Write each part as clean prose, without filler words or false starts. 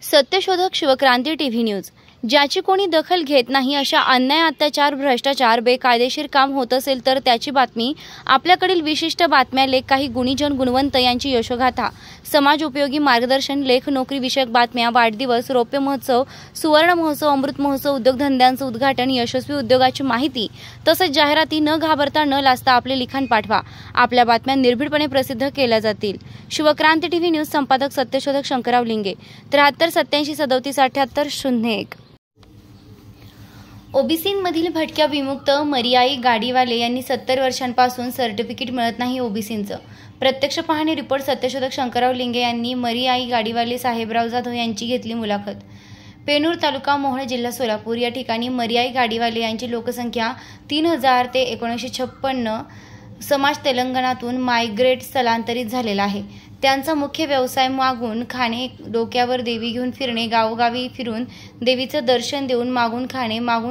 सत्यशोधक Shivkranti TV news. ज्याची कोणी दखल घेत नाही अशा अन्याय, अत्याचार, भ्रष्टाचार, बेकायदेशीर काम होत असेल तर त्याची बातमी, आपल्याकडील विशिष्ट बातम्या, लेख, काही गुणीजन गुणवंत यांची यशोगाथा, समाज उपयोगी मार्गदर्शन, लेख, नोकरी विषयक बातम्या, वाढदिवस, रौप्य महोत्सव, सुवर्ण महोत्सव, अमृत महोत्सव, उद्योगधंद्यांचं उद्घाटन, यशस्वी उद्योगाची माहिती तसंच जाहिराती न घाबरता न लाजता आपले लिखाण पाठवा। आपल्या बातम्या निर्भीडपणे प्रसिद्ध केल्या जातील। शिवक्रांती टीव्ही न्यूज संपादक सत्यशोधक शंकरराव लिंगे 73 87 37 78 01। ओबीसींमधील भटक्या विमुक्त मरियाई गाडीवाले यांनी 70 वर्षांपासून सर्टिफिकेट मिळत नाही ओबीसींचं। प्रत्यक्ष पाहणी रिपोर्ट सत्यशोधक शंकरराव लिंगे यांनी मरियाई गाडीवाले साहेबराव जाधव यांची घेतली मुलाखत। पेनूर तालुका मोहोळ जिल्हा सोलापूर या ठिकाणी मरियाई गाडीवाले यांची लोकसंख्या 3000 ते 1956 समाज तेलंगणातून मायग्रेट स्थलांतरित झालेला आहे। त्यांचा मुख्य व्यवसाय मागून खाणे, डोक्यावर देवी घेऊन फिरणे, गावोगावी फिरून देवीचं दर्शन देऊन मागून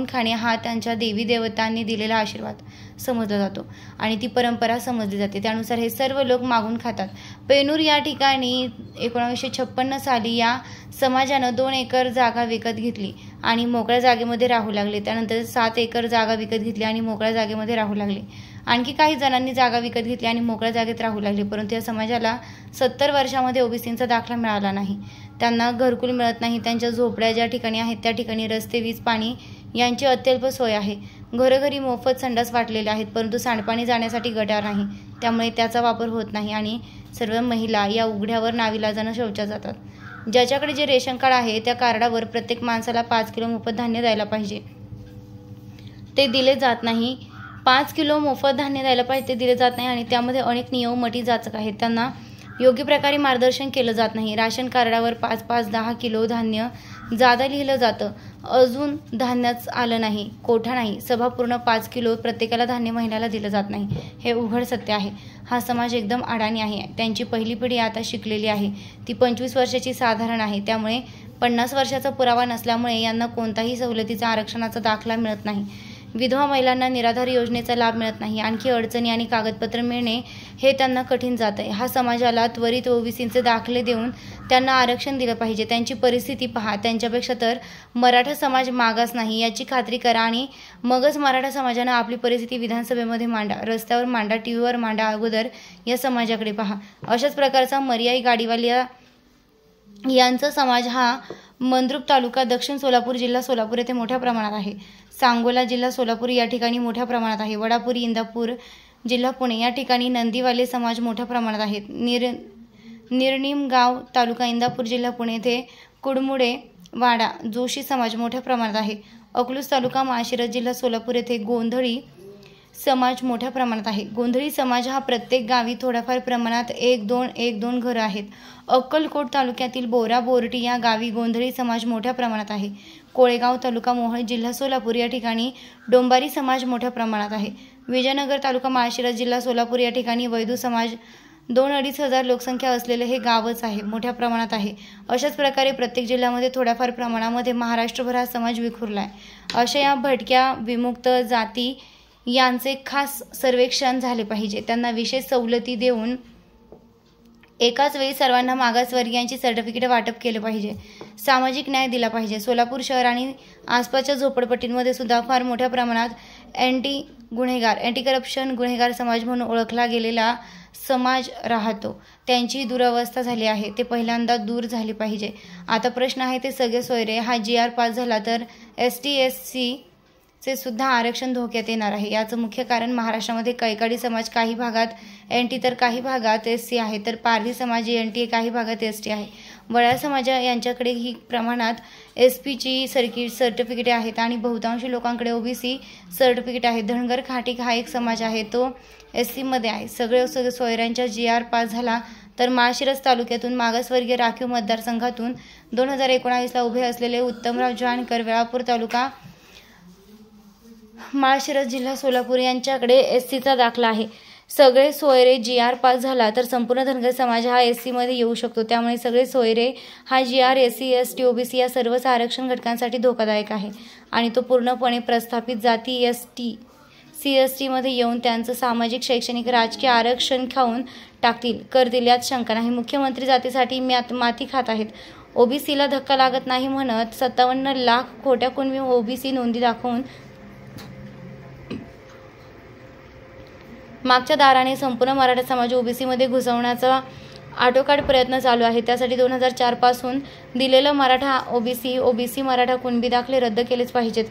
खाणे हा त्यांच्या देवी देवतांनी दिलेला आशीर्वाद समजला जातो आणि ती परंपरा समजली जाते। त्यानुसार हे सर्व लोक मागून खातात। पेनूर या ठिकाणी 1956 साली या समाजानं 2 एकर जागा विकत घेतली आणि मोकळ्या जागेमध्ये राहू लागले। त्यानंतर 7 एकर जागा विकत घेतली आणि मोकळ्या जागेमध्ये राहू लागले। आणखी काही जणांनी जागा विकत घेतली आणि मोकळ्या जागेत राहू लागले, परंतु या समाजाला 70 वर्षामध्ये ओबीसींचा दाखला मिळाला नाही। त्यांना घरकुल मिळत नाही। त्यांच्या झोपड्या ज्या ठिकाणी आहेत त्या ठिकाणी रस्ते, वीज, पाणी यांची अत्यल्प सोय आहे। घरोघरी मोफत संडास वाटलेले आहेत, परंतु सांडपाणी जाण्यासाठी गटार नाही, त्यामुळे त्याचा वापर होत नाही आणि सर्व महिला या उघड्यावर नाविलाजानं शौचात जातात। ज्याच्याकडे जे रेशन कार्ड आहे त्या कार्डावर प्रत्येक माणसाला 5 किलो मोफत धान्य द्यायला पाहिजे, ते दिले जात नाही। 5 किलो मोफत धान्य द्यायला पाहिजे, ते दिले जात नाही आणि त्यामध्ये अनेक नियम, अटी, जाचक आहेत। त्यांना योग्य प्रकारे मार्गदर्शन केलं जात नाही। राशन कार्डावर 5-10 किलो धान्य जादा लिहिलं जातं, अजून धान्यच आलं नाही, कोठा नाही। सभापूर्ण 5 किलो प्रत्येकाला धान्य महिन्याला दिलं जात नाही, हे उघड सत्य आहे। हा समाज एकदम अडाणी आहे। त्यांची पहिली पिढी आता शिकलेली आहे, ती 25 वर्षाची साधारण आहे, त्यामुळे 50 वर्षाचा पुरावा नसल्यामुळे यांना कोणताही सवलतीचा, आरक्षणाचा दाखला मिळत नाही। विधवा महिलांना निराधार योजनेचा लाभ मिळत नाही। आणखी अडचणी आणि कागदपत्र मिळणे हे त्यांना कठीण जात आहे। हा समाजाला त्वरित ओबीसींचे दाखले देऊन त्यांना आरक्षण दिलं पाहिजे। त्यांची परिस्थिती पहा, त्यांच्यापेक्षा तर मराठा समाज मागास नाही याची खात्री करा आणि मगच मराठा समाजानं आपली परिस्थिती विधानसभेमध्ये मांडा, रस्त्यावर मांडा, टीव्हीवर मांडा। अगोदर या समाजाकडे पहा। अशाच प्रकारचा मरियाई गाडीवाली यांचा समाज हा मंद्रुप तालुका, दक्षिण सोलापूर जिल्हा सोलापूर येथे मोठ्या प्रमाणात आहे। सांगोला जिल्हा सोलापूर या ठिकाणी मोठ्या प्रमाणात आहे। वडापुरी, इंदापूर जिल्हा पुणे या ठिकाणी नंदीवाले समाज मोठ्या प्रमाणात आहेत। निर्निमगाव तालुका, इंदापूर जिल्हा पुणे येथे कुडमुडे, वाडा, जोशी समाज मोठ्या प्रमाणात आहे। अकलूज तालुका, माळशिरस जिल्हा सोलापूर येथे गोंधळी समाज मोठ्या प्रमाणात आहे। गोंधळी समाज हा प्रत्येक गावी थोड्याफार प्रमाणात 1-2 घरं आहेत। अक्कलकोट तालुक्यातील बोरा, बोरटी या गावी गोंधळी समाज मोठ्या प्रमाणात आहे। कोळेगाव तालुका, मोहोळ जिल्हा सोलापूर या ठिकाणी डोंबारी समाज मोठ्या प्रमाणात आहे। विजयनगर तालुका, माळशिरस जिल्हा सोलापूर या ठिकाणी वैदू समाज 2-2.5 हजार लोकसंख्या असलेले हे गावच आहे, मोठ्या प्रमाणात आहे। अशाच प्रकारे प्रत्येक जिल्ह्यामध्ये थोड्याफार प्रमाणामध्ये महाराष्ट्रभर हा समाज विखुरला आहे। अशा या भटक्या विमुक्त जाती यांचे खास सर्वेक्षण झाले पाहिजे। त्यांना विशेष सवलती देऊन एकाच वेळी सर्वांना मागासवर्गीयांची सर्टिफिकेट वाटप केले पाहिजे। सामाजिक न्याय दिला पाहिजे। सोलापूर शहर आणि आसपासच्या झोपडपट्टींमध्ये सुद्धा फार मोठ्या प्रमाणात अँटी करप्शन गुन्हेगार समाज म्हणून ओळखला गेलेला समाज राहतो। त्यांची दुरवस्था झाली आहे, ते पहिल्यांदा दूर झाले पाहिजे। आता प्रश्न आहे ते सगळे सोयरे हा GR पास झाला तर ST-SC चे सुद्धा आरक्षण धोक्यात येणार आहे। याचं मुख्य कारण महाराष्ट्रामध्ये कैकाडी समाज काही भागात NT तर काही भागात SC आहे, तर पारधी समाज NT काही भागात ST आहे। वडार समाज यांच्याकडे ही प्रमाणात SPची सर्टिफिकेट आहेत आणि बहुतांश लोकांकडे OBC सर्टिफिकेट आहे। धनगर खाटीक हा एक समाज आहे, तो SC मध्ये आहे। सगळे सोयऱ्यांच्या GR पास झाला तर माळशिरस तालुक्यातून मागासवर्गीय राखीव मतदारसंघातून 2019ला उभे असलेले उत्तमराव जानकर, वेळापूर तालुका, माळशिरस जिल्हा सोलापूर यांच्याकडे SCचा दाखला आहे। सगळे सोयरे GR पास झाला तर संपूर्ण धनगर समाज हा SC मध्ये येऊ शकतो। त्यामुळे सगळे सोयरे हा GR SC ST OBC या सर्वच आरक्षण घटकांसाठी धोकादायक आहे आणि तो पूर्णपणे प्रस्थापित जाती ST मध्ये येऊन त्यांचं सामाजिक, शैक्षणिक, राजकीय आरक्षण खाऊन टाकतील, करतील यात शंका नाही। मुख्यमंत्री जातीसाठी माती खात आहेत। ओबीसीला धक्का लागत नाही म्हणत 57 लाख खोट्या कुणबी ओबीसी नोंदी दाखवून मागच्या दाराने संपूर्ण मराठा समाज ओबीसीमध्ये घुसवण्याचा आटोकाट प्रयत्न चालू आहे। त्यासाठी 2004 पासून दिलेलं मराठा ओबीसी मराठा कुणबी दाखले रद्द केलेच पाहिजेत,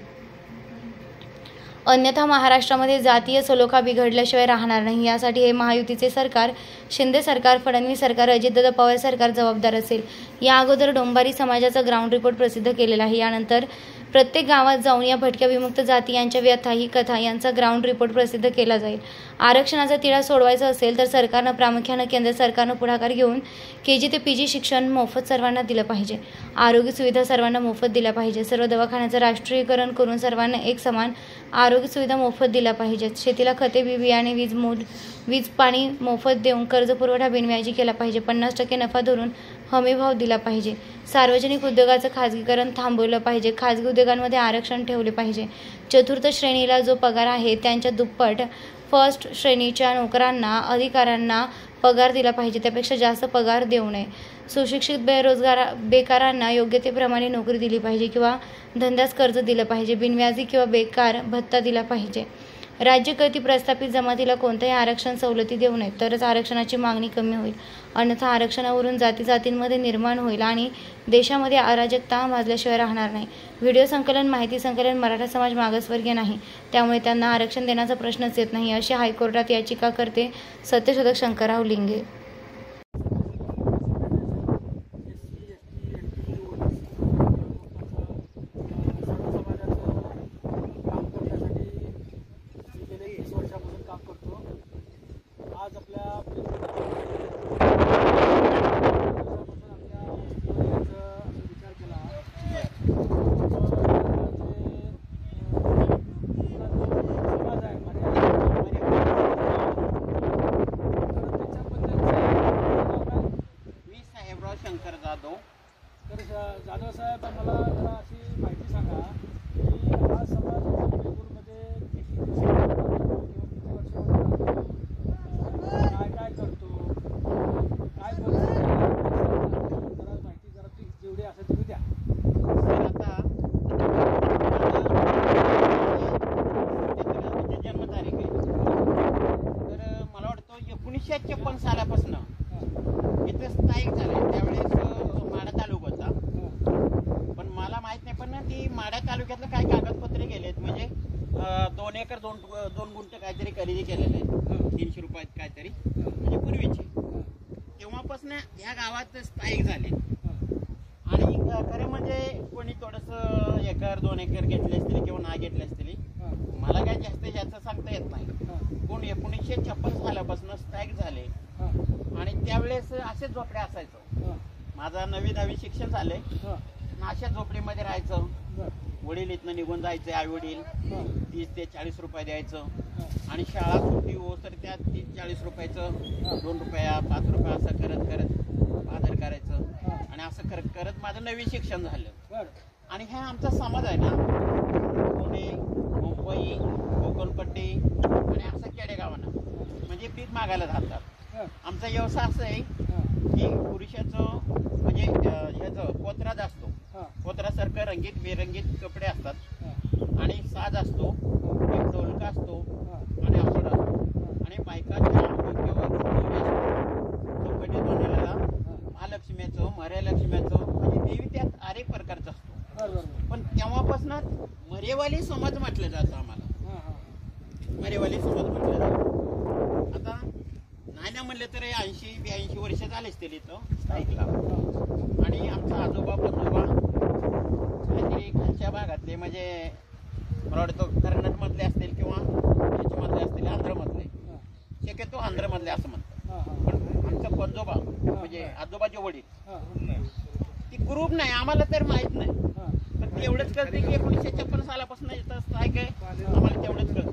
अन्यथा महाराष्ट्रामध्ये जातीय सलोखा बिघडल्याशिवाय राहणार नाही। यासाठी हे महायुतीचे सरकार, शिंदे सरकार, फडणवीस सरकार, अजितदादा पवार सरकार जबाबदार असेल। या अगोदर डोंबारी समाजाचा ग्राउंड रिपोर्ट प्रसिद्ध केलेला आहे। यानंतर प्रत्येक गावात जाऊन या भटक्या विमुक्त जाती यांच्या व्यथा ही कथा यांचा ग्राउंड रिपोर्ट प्रसिद्ध केला जाईल। आरक्षणाचा तिढा सोडवायचा असेल तर सरकारनं प्रामुख्यानं केंद्र सरकारनं पुढाकार घेऊन KG ते PG शिक्षण मोफत सर्वांना दिलं पाहिजे। आरोग्य सुविधा सर्वांना मोफत दिल्या पाहिजे। सर्व दवाखान्याचं राष्ट्रीयकरण करून सर्वांना एक समान आरोग्य सुविधा मोफत दिल्या पाहिजेत। शेतीला खते, बियाणे, वीज पाणी मोफत देऊन कर्ज पुरवठा बिनव्याजी केला पाहिजे। 50% नफा धरून हमीभाव दिला पाहिजे। सार्वजनिक उद्योगाचं खाजगीकरण थांबवलं पाहिजे। खाजगी उद्योगांमध्ये आरक्षण ठेवले पाहिजे। चतुर्थ श्रेणीला जो पगार आहे त्यांच्या दुप्पट फर्स्ट श्रेणीच्या नोकरांना, अधिकाऱ्यांना पगार दिला पाहिजे, त्यापेक्षा जास्त पगार देऊ नये। सुशिक्षित बेकारांना योग्यतेप्रमाणे नोकरी दिली पाहिजे किंवा धंद्यास कर्ज दिलं पाहिजे। बिनव्याजी किंवा बेकार भत्ता दिला पाहिजे। राज्यकर्ती प्रस्थापित जमातीला कोणत्याही आरक्षण सवलती देऊ नयेत, तरच आरक्षणाची मागणी कमी होईल, अन्यथा आरक्षणावरून जातीजातींमध्ये निर्माण होईल आणि देशामध्ये अराजकता माजल्याशिवाय राहणार नाही। व्हिडिओ संकलन, माहिती संकलन, मराठा समाज मागासवर्गीय नाही, त्यामुळे त्यांना आरक्षण देण्याचा प्रश्नच येत नाही, अशी हायकोर्टात याचिकाकर्ते सत्यशोधक शंकरराव लिंगे। जाधव साहेब, मला जरा अशी माहिती सांगा की हा समाज बेंगळूरमध्ये किती काय करतो, काय बोलतो, जरा माहिती जरा ती जेवढी असेल तुम्ही द्या। आता जन्मतारीख आहे, तर मला वाटतं 1956 सालापासून इथं स्थायिक झाले। त्यावेळेस माढा तालुका होता, पण मला माहित नाही, पण ती माढा तालुक्यातलं काय कागदपत्रे गेलेत, म्हणजे 2 एकर 2 गुंठ काहीतरी खरेदी केलेले आहेत 300 रुपयात काहीतरी, म्हणजे पूर्वीचे। तेव्हापासून ह्या गावात स्थायिक झाले आणि खरं म्हणजे कोणी थोडंसं 1 एकर 2 एकर घेतले असतील किंवा नाही घेतले असतील, मला काय जास्त सांगता येत नाही। कोण 1956 सालापासून स्थायिक झाले आणि त्यावेळेस असेच झोपडे असायचं। माझा 9वी शिक्षण झाले, अशाच झोपडीमध्ये राहायचं। वडील इथनं निघून जायचे, आई वडील 30 ते 40 रुपये द्यायचं आणि शाळा सुट्टी हो तर त्या 30-40 रुपयाचं 2 रुपया 5 रुपया असं करत आदर करायचं आणि असं करत माझं 9वी शिक्षण झालं। आणि हा आमचा समाज आहे ना, पुणे, मुंबई, कोकणपट्टी आणि असं खेडेगावांना म्हणजे पीक मागायला जातात। आमचा व्यवसाय असा आहे की पुरुषाचं म्हणजे ह्याचं पोतराज असतो, पोतरासारखं रंगीत बेरंगीत कपडे असतात आणि साज असतो, एक ढोलका असतो आणि आंबड असतो आणि बायकांच्या डोक्यावर चौकटी तोंडाला महालक्ष्मीचं, मर्यालक्ष्मीचं म्हणजे देवी त्यात अनेक प्रकारचं असतो। पण तेव्हापासून मरेवाली समाज म्हटलं जातं आम्हाला, मरेवाली समाज म्हटलं जातं। आता नाही म्हणले तर 80-82 वर्ष झाले असतील इथं स्थायिकला आणि आमचा आजोबा पणजोबा काहीतरी खालच्या भागातले म्हणजे मला वाटतं कर्नाटकमधले असतील किंवा याच्यामधले असतील, आंध्रमधले, शक्यतो आंध्रमधले असं म्हणतात। पण आमचा पणजोबा म्हणजे आजोबाचे वडील ती ग्रुप नाही, आम्हाला तर माहीत नाही, पण ते एवढंच कळते की 1956 सालापासून इथं स्थायिक आहे, आम्हाला तेवढंच कळतं।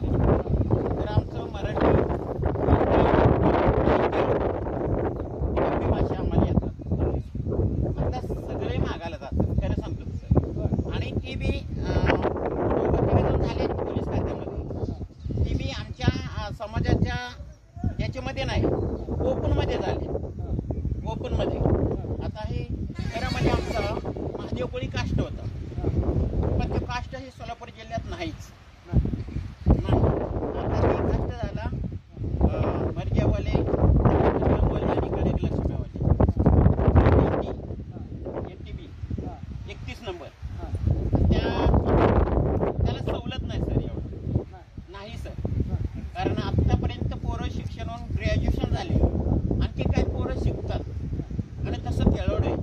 तर आमचं मराठी भाषा आम्हाला येतात, आता सगळे मागायला जातात खरं सांगतो सर। आणि ती बी झाले पोलीस खात्यामध्ये, ती बी आमच्या समाजाच्या याच्यामध्ये नाही, ओपनमध्ये झाले, ओपनमध्ये। आता हे खरं म्हणजे आमचा देवकोळी कास्ट होता, पण तो कास्ट हे सोलापूर जिल्ह्यात नाहीच. नाही, आता ते कास्ट झाला मर्जावाले आणि कडक लक्ष्मीवाले NTB 31 नंबर. त्याला सवलत नाही सर, एवढं नाही सर. कारण आत्तापर्यंत पोरं शिक्षण होऊन ग्रॅज्युएशन झाले, आणखी काही पोरं शिकतात आणि तसं खेळवड आहे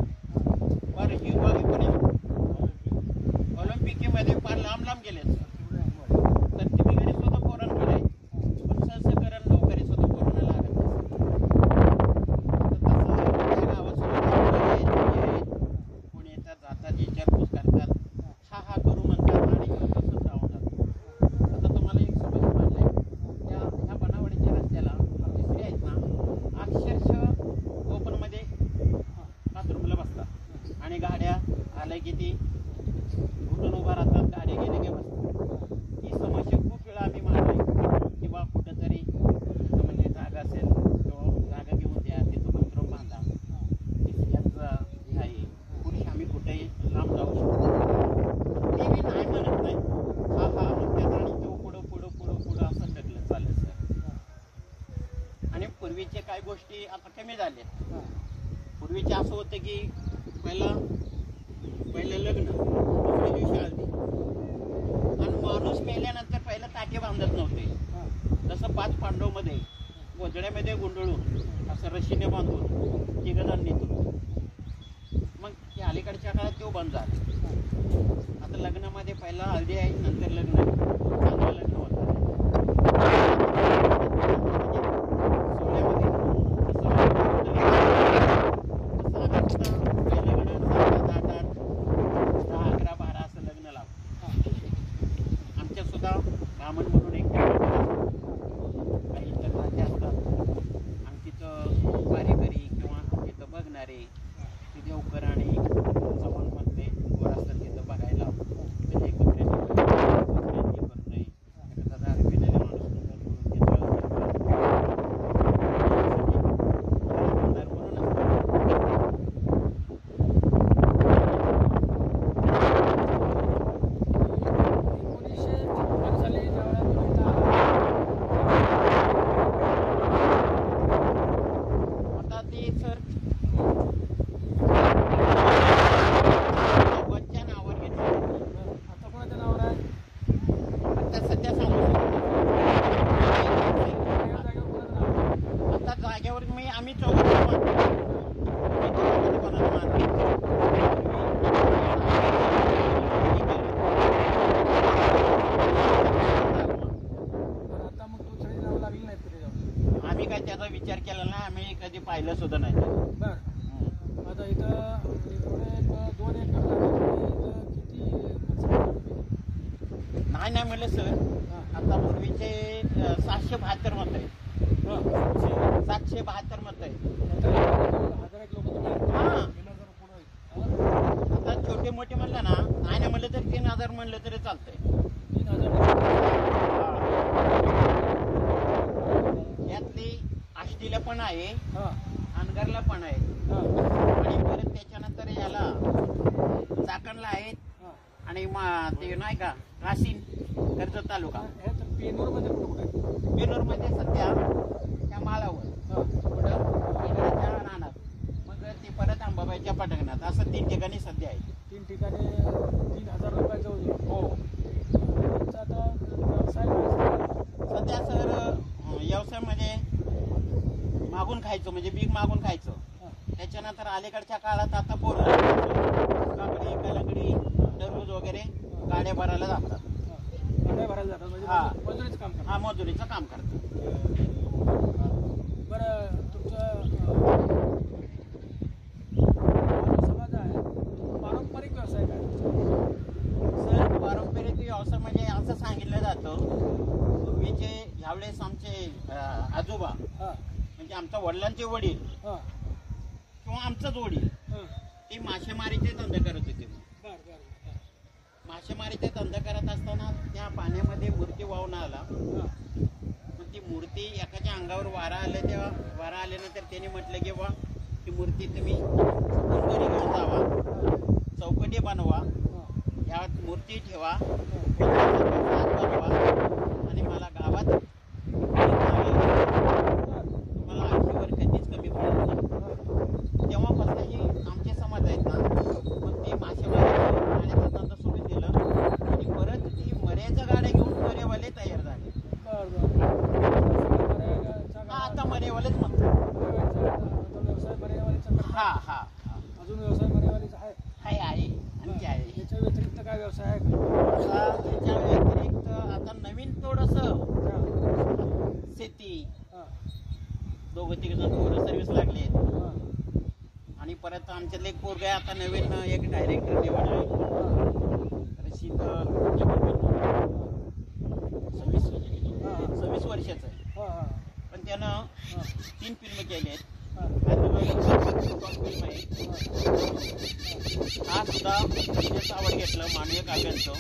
फार हिरवाईपर्यंत ऑलिम्पिकमध्ये फार लांब लांब गेले. सर्टिफिकेट सुद्धा पोरांकडे आहे, पण सहसकरण नोकरी सुद्धा पोरांना लागत नाही. तसं त्या गावात सुद्धा कोणी येतात जातात विचारपूस करतात, हा करू म्हणतात आणि तसंच राहून जातात. आता तुम्हाला एक समज मानलंय, ह्या बनावडीच्या रस्त्याला आमची स्त्री आहेत ना, अक्षरशः ओपनमध्ये बाथरूमला बसतात आणि गाड्या आल्या की ती उठून उभा राहतात, गाड्या गेल्या की बसतात. ही समस्या खूप वेळा आम्ही मांडली की बा कुठंतरी तिथं म्हणजे जागा असेल किंवा जागा घेऊन द्या, तिथं बाथरूम बांधा. स्त्रियांचा हे आहे, पुरुष आम्ही कुठेही लांब जाऊ शकतो. ते मी नाही म्हणत नाही, हा म्हणतात आणि तो पुढं पुढं पुढं पुढं असं ढकलत चाललं सर. आणि पूर्वीचे काही गोष्टी आता कमी झाल्या. पूर्वीचे असं होतं की पहिलं लग्न, दुसऱ्या दिवशी हळदी, आणि माणूस मेल्यानंतर पहिलं ताटे बांधत नव्हते. जसं 5 पांडवमध्ये गोजड्यामध्ये गुंडळून असं रशीने बांधून तिघजण नेतो. मग ते अलीकडच्या काळात तो बंद झाला. आता लग्नामध्ये पहिला हळदी आहे, नंतर लग्न आहे. चांगलं लग्न होतं सोहळ्यामध्ये. ब्राह्मण म्हणून एक काही इतर जाती असतात, आणि तिथं कार्यकरी किंवा तिथं बघणारे ते देवकर आणि चव्हाण मधले वर असतात तिथं बघायला. म्हणजे एकत्र करू नये, एखादा दारू पिलेला माणूस म्हणून आम्ही आम्ही काय त्याचा विचार केला नाही, आम्ही कधी पाहिलं सुद्धा नाही. आता इथं 2 एकर किती नाही म्हणलं सर. आता पूर्वीचे 772 मत आहे, 772 मत आहे. आता छोटे मोठे म्हणलं ना, नाही म्हणलं तर 3000 म्हणलं तरी चालतंय. 3000 यातली आष्टीला पण आहे, अनगरला पण आहे, आणि परत त्याच्यानंतर याला चाकणला आहेत, आणि ते नाही का राशीन कर्जत तालुका. पेनूरमध्ये सध्या त्या माळावर पुढं राहणार, मग ते परत अंबाबाईच्या पटकनात, असं 3 ठिकाणी सध्या आहे. 3 ठिकाणी 3000 रुपयाचं होईल. हो. आता व्यवसाय सध्या सर व्यवसायामध्ये मागून खायचं, म्हणजे बीक मागून खायचं. त्याच्यानंतर अलीकडच्या काळात आता पोरं काकडी, कलंगडी, टरबूज वगैरे गाड्या भरायला जातात. मजुरीचं काम करतात. मजुरीचं काम करतात. बरं, तुमचं समाज आहे, पारंपरिक व्यवसाय काय? सर पारंपरिक व्यवसाय म्हणजे असं सांगितलं जातं, पूर्वीचे ह्यावेळेस आमचे आजोबा म्हणजे आमच्या वडिलांचे वडील किंवा आमचाच वडील ते मासेमारीचे धंदे करत होते. मासेमारीचे धंदा करत असताना त्या पाण्यामध्ये मूर्ती वाहून आला. मग ती मूर्ती एकाच्या अंगावर वारा आले, तेव्हा वारा आल्यानंतर त्याने म्हटलं की बा ती मूर्ती तुम्ही घरी घेऊन जावा, चौकट भांडी बनवा, हां, यात मूर्ती ठेवा, हां. बनवा आणि मला गावात तुम्हाला 80वर कधीच कमी पडत नाही. तेव्हापासून ही आमचे समाज आहेत ना, मग ते मासेमारी आणि धंदा सोडून दिलं आणि परत ती मर्याच्या गाड्या घेऊन मरेवाले तयार झाले. हा, आता मरेवालेच म्हणतात. व्यवसाय मर्यावालीचा हा हा हा. अजून व्यवसाय मर्यावालीचा आहे. आहे आणखी आहे. याच्या व्यतिरिक्त काय व्यवसाय आहे का? आता त्याच्या व्यतिरिक्त आता नवीन थोडस शेती, हां, दोघं तिघ जण पोरं सर्व्हिस लागले हां, आणि परत आमच्यातले एक पोरग आहे आता नवीन एक डायरेक्टर निवड आहे रशीद 26 वर्षाचं आहे. हां, हां, पण त्यानं हां, 3 फिल्म केले आहेत. हां, फिल्म आहे हा सुद्धा त्याचं आवड घेतलं मानवीय काव्यांचं.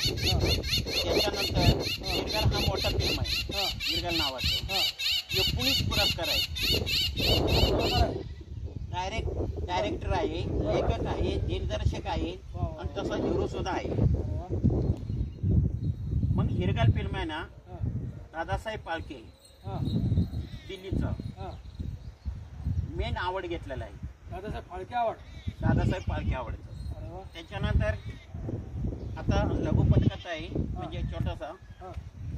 त्याच्यानंतर गिरगाल हा मोठा फिल्म आहे, हां, गिरगाल नावाचं. हां. 19 पुरस्कार आहे. डायरेक्टर आहे, लेखक आहे, दिग्दर्शक आहे आणि तसा हिरो सुद्धा आहे. मग हिरगाल फिल्म आहे ना, दादासाहेब फाळके हां, दिल्लीचं हां. मेन आवड घेतलेलं आहे. दादासाहेब फाळके आवड. दादासाहेब फाळके आवडतं. अरे वा. त्याच्यानंतर आता लघुपटकथा आहे म्हणजे छोटासा हां,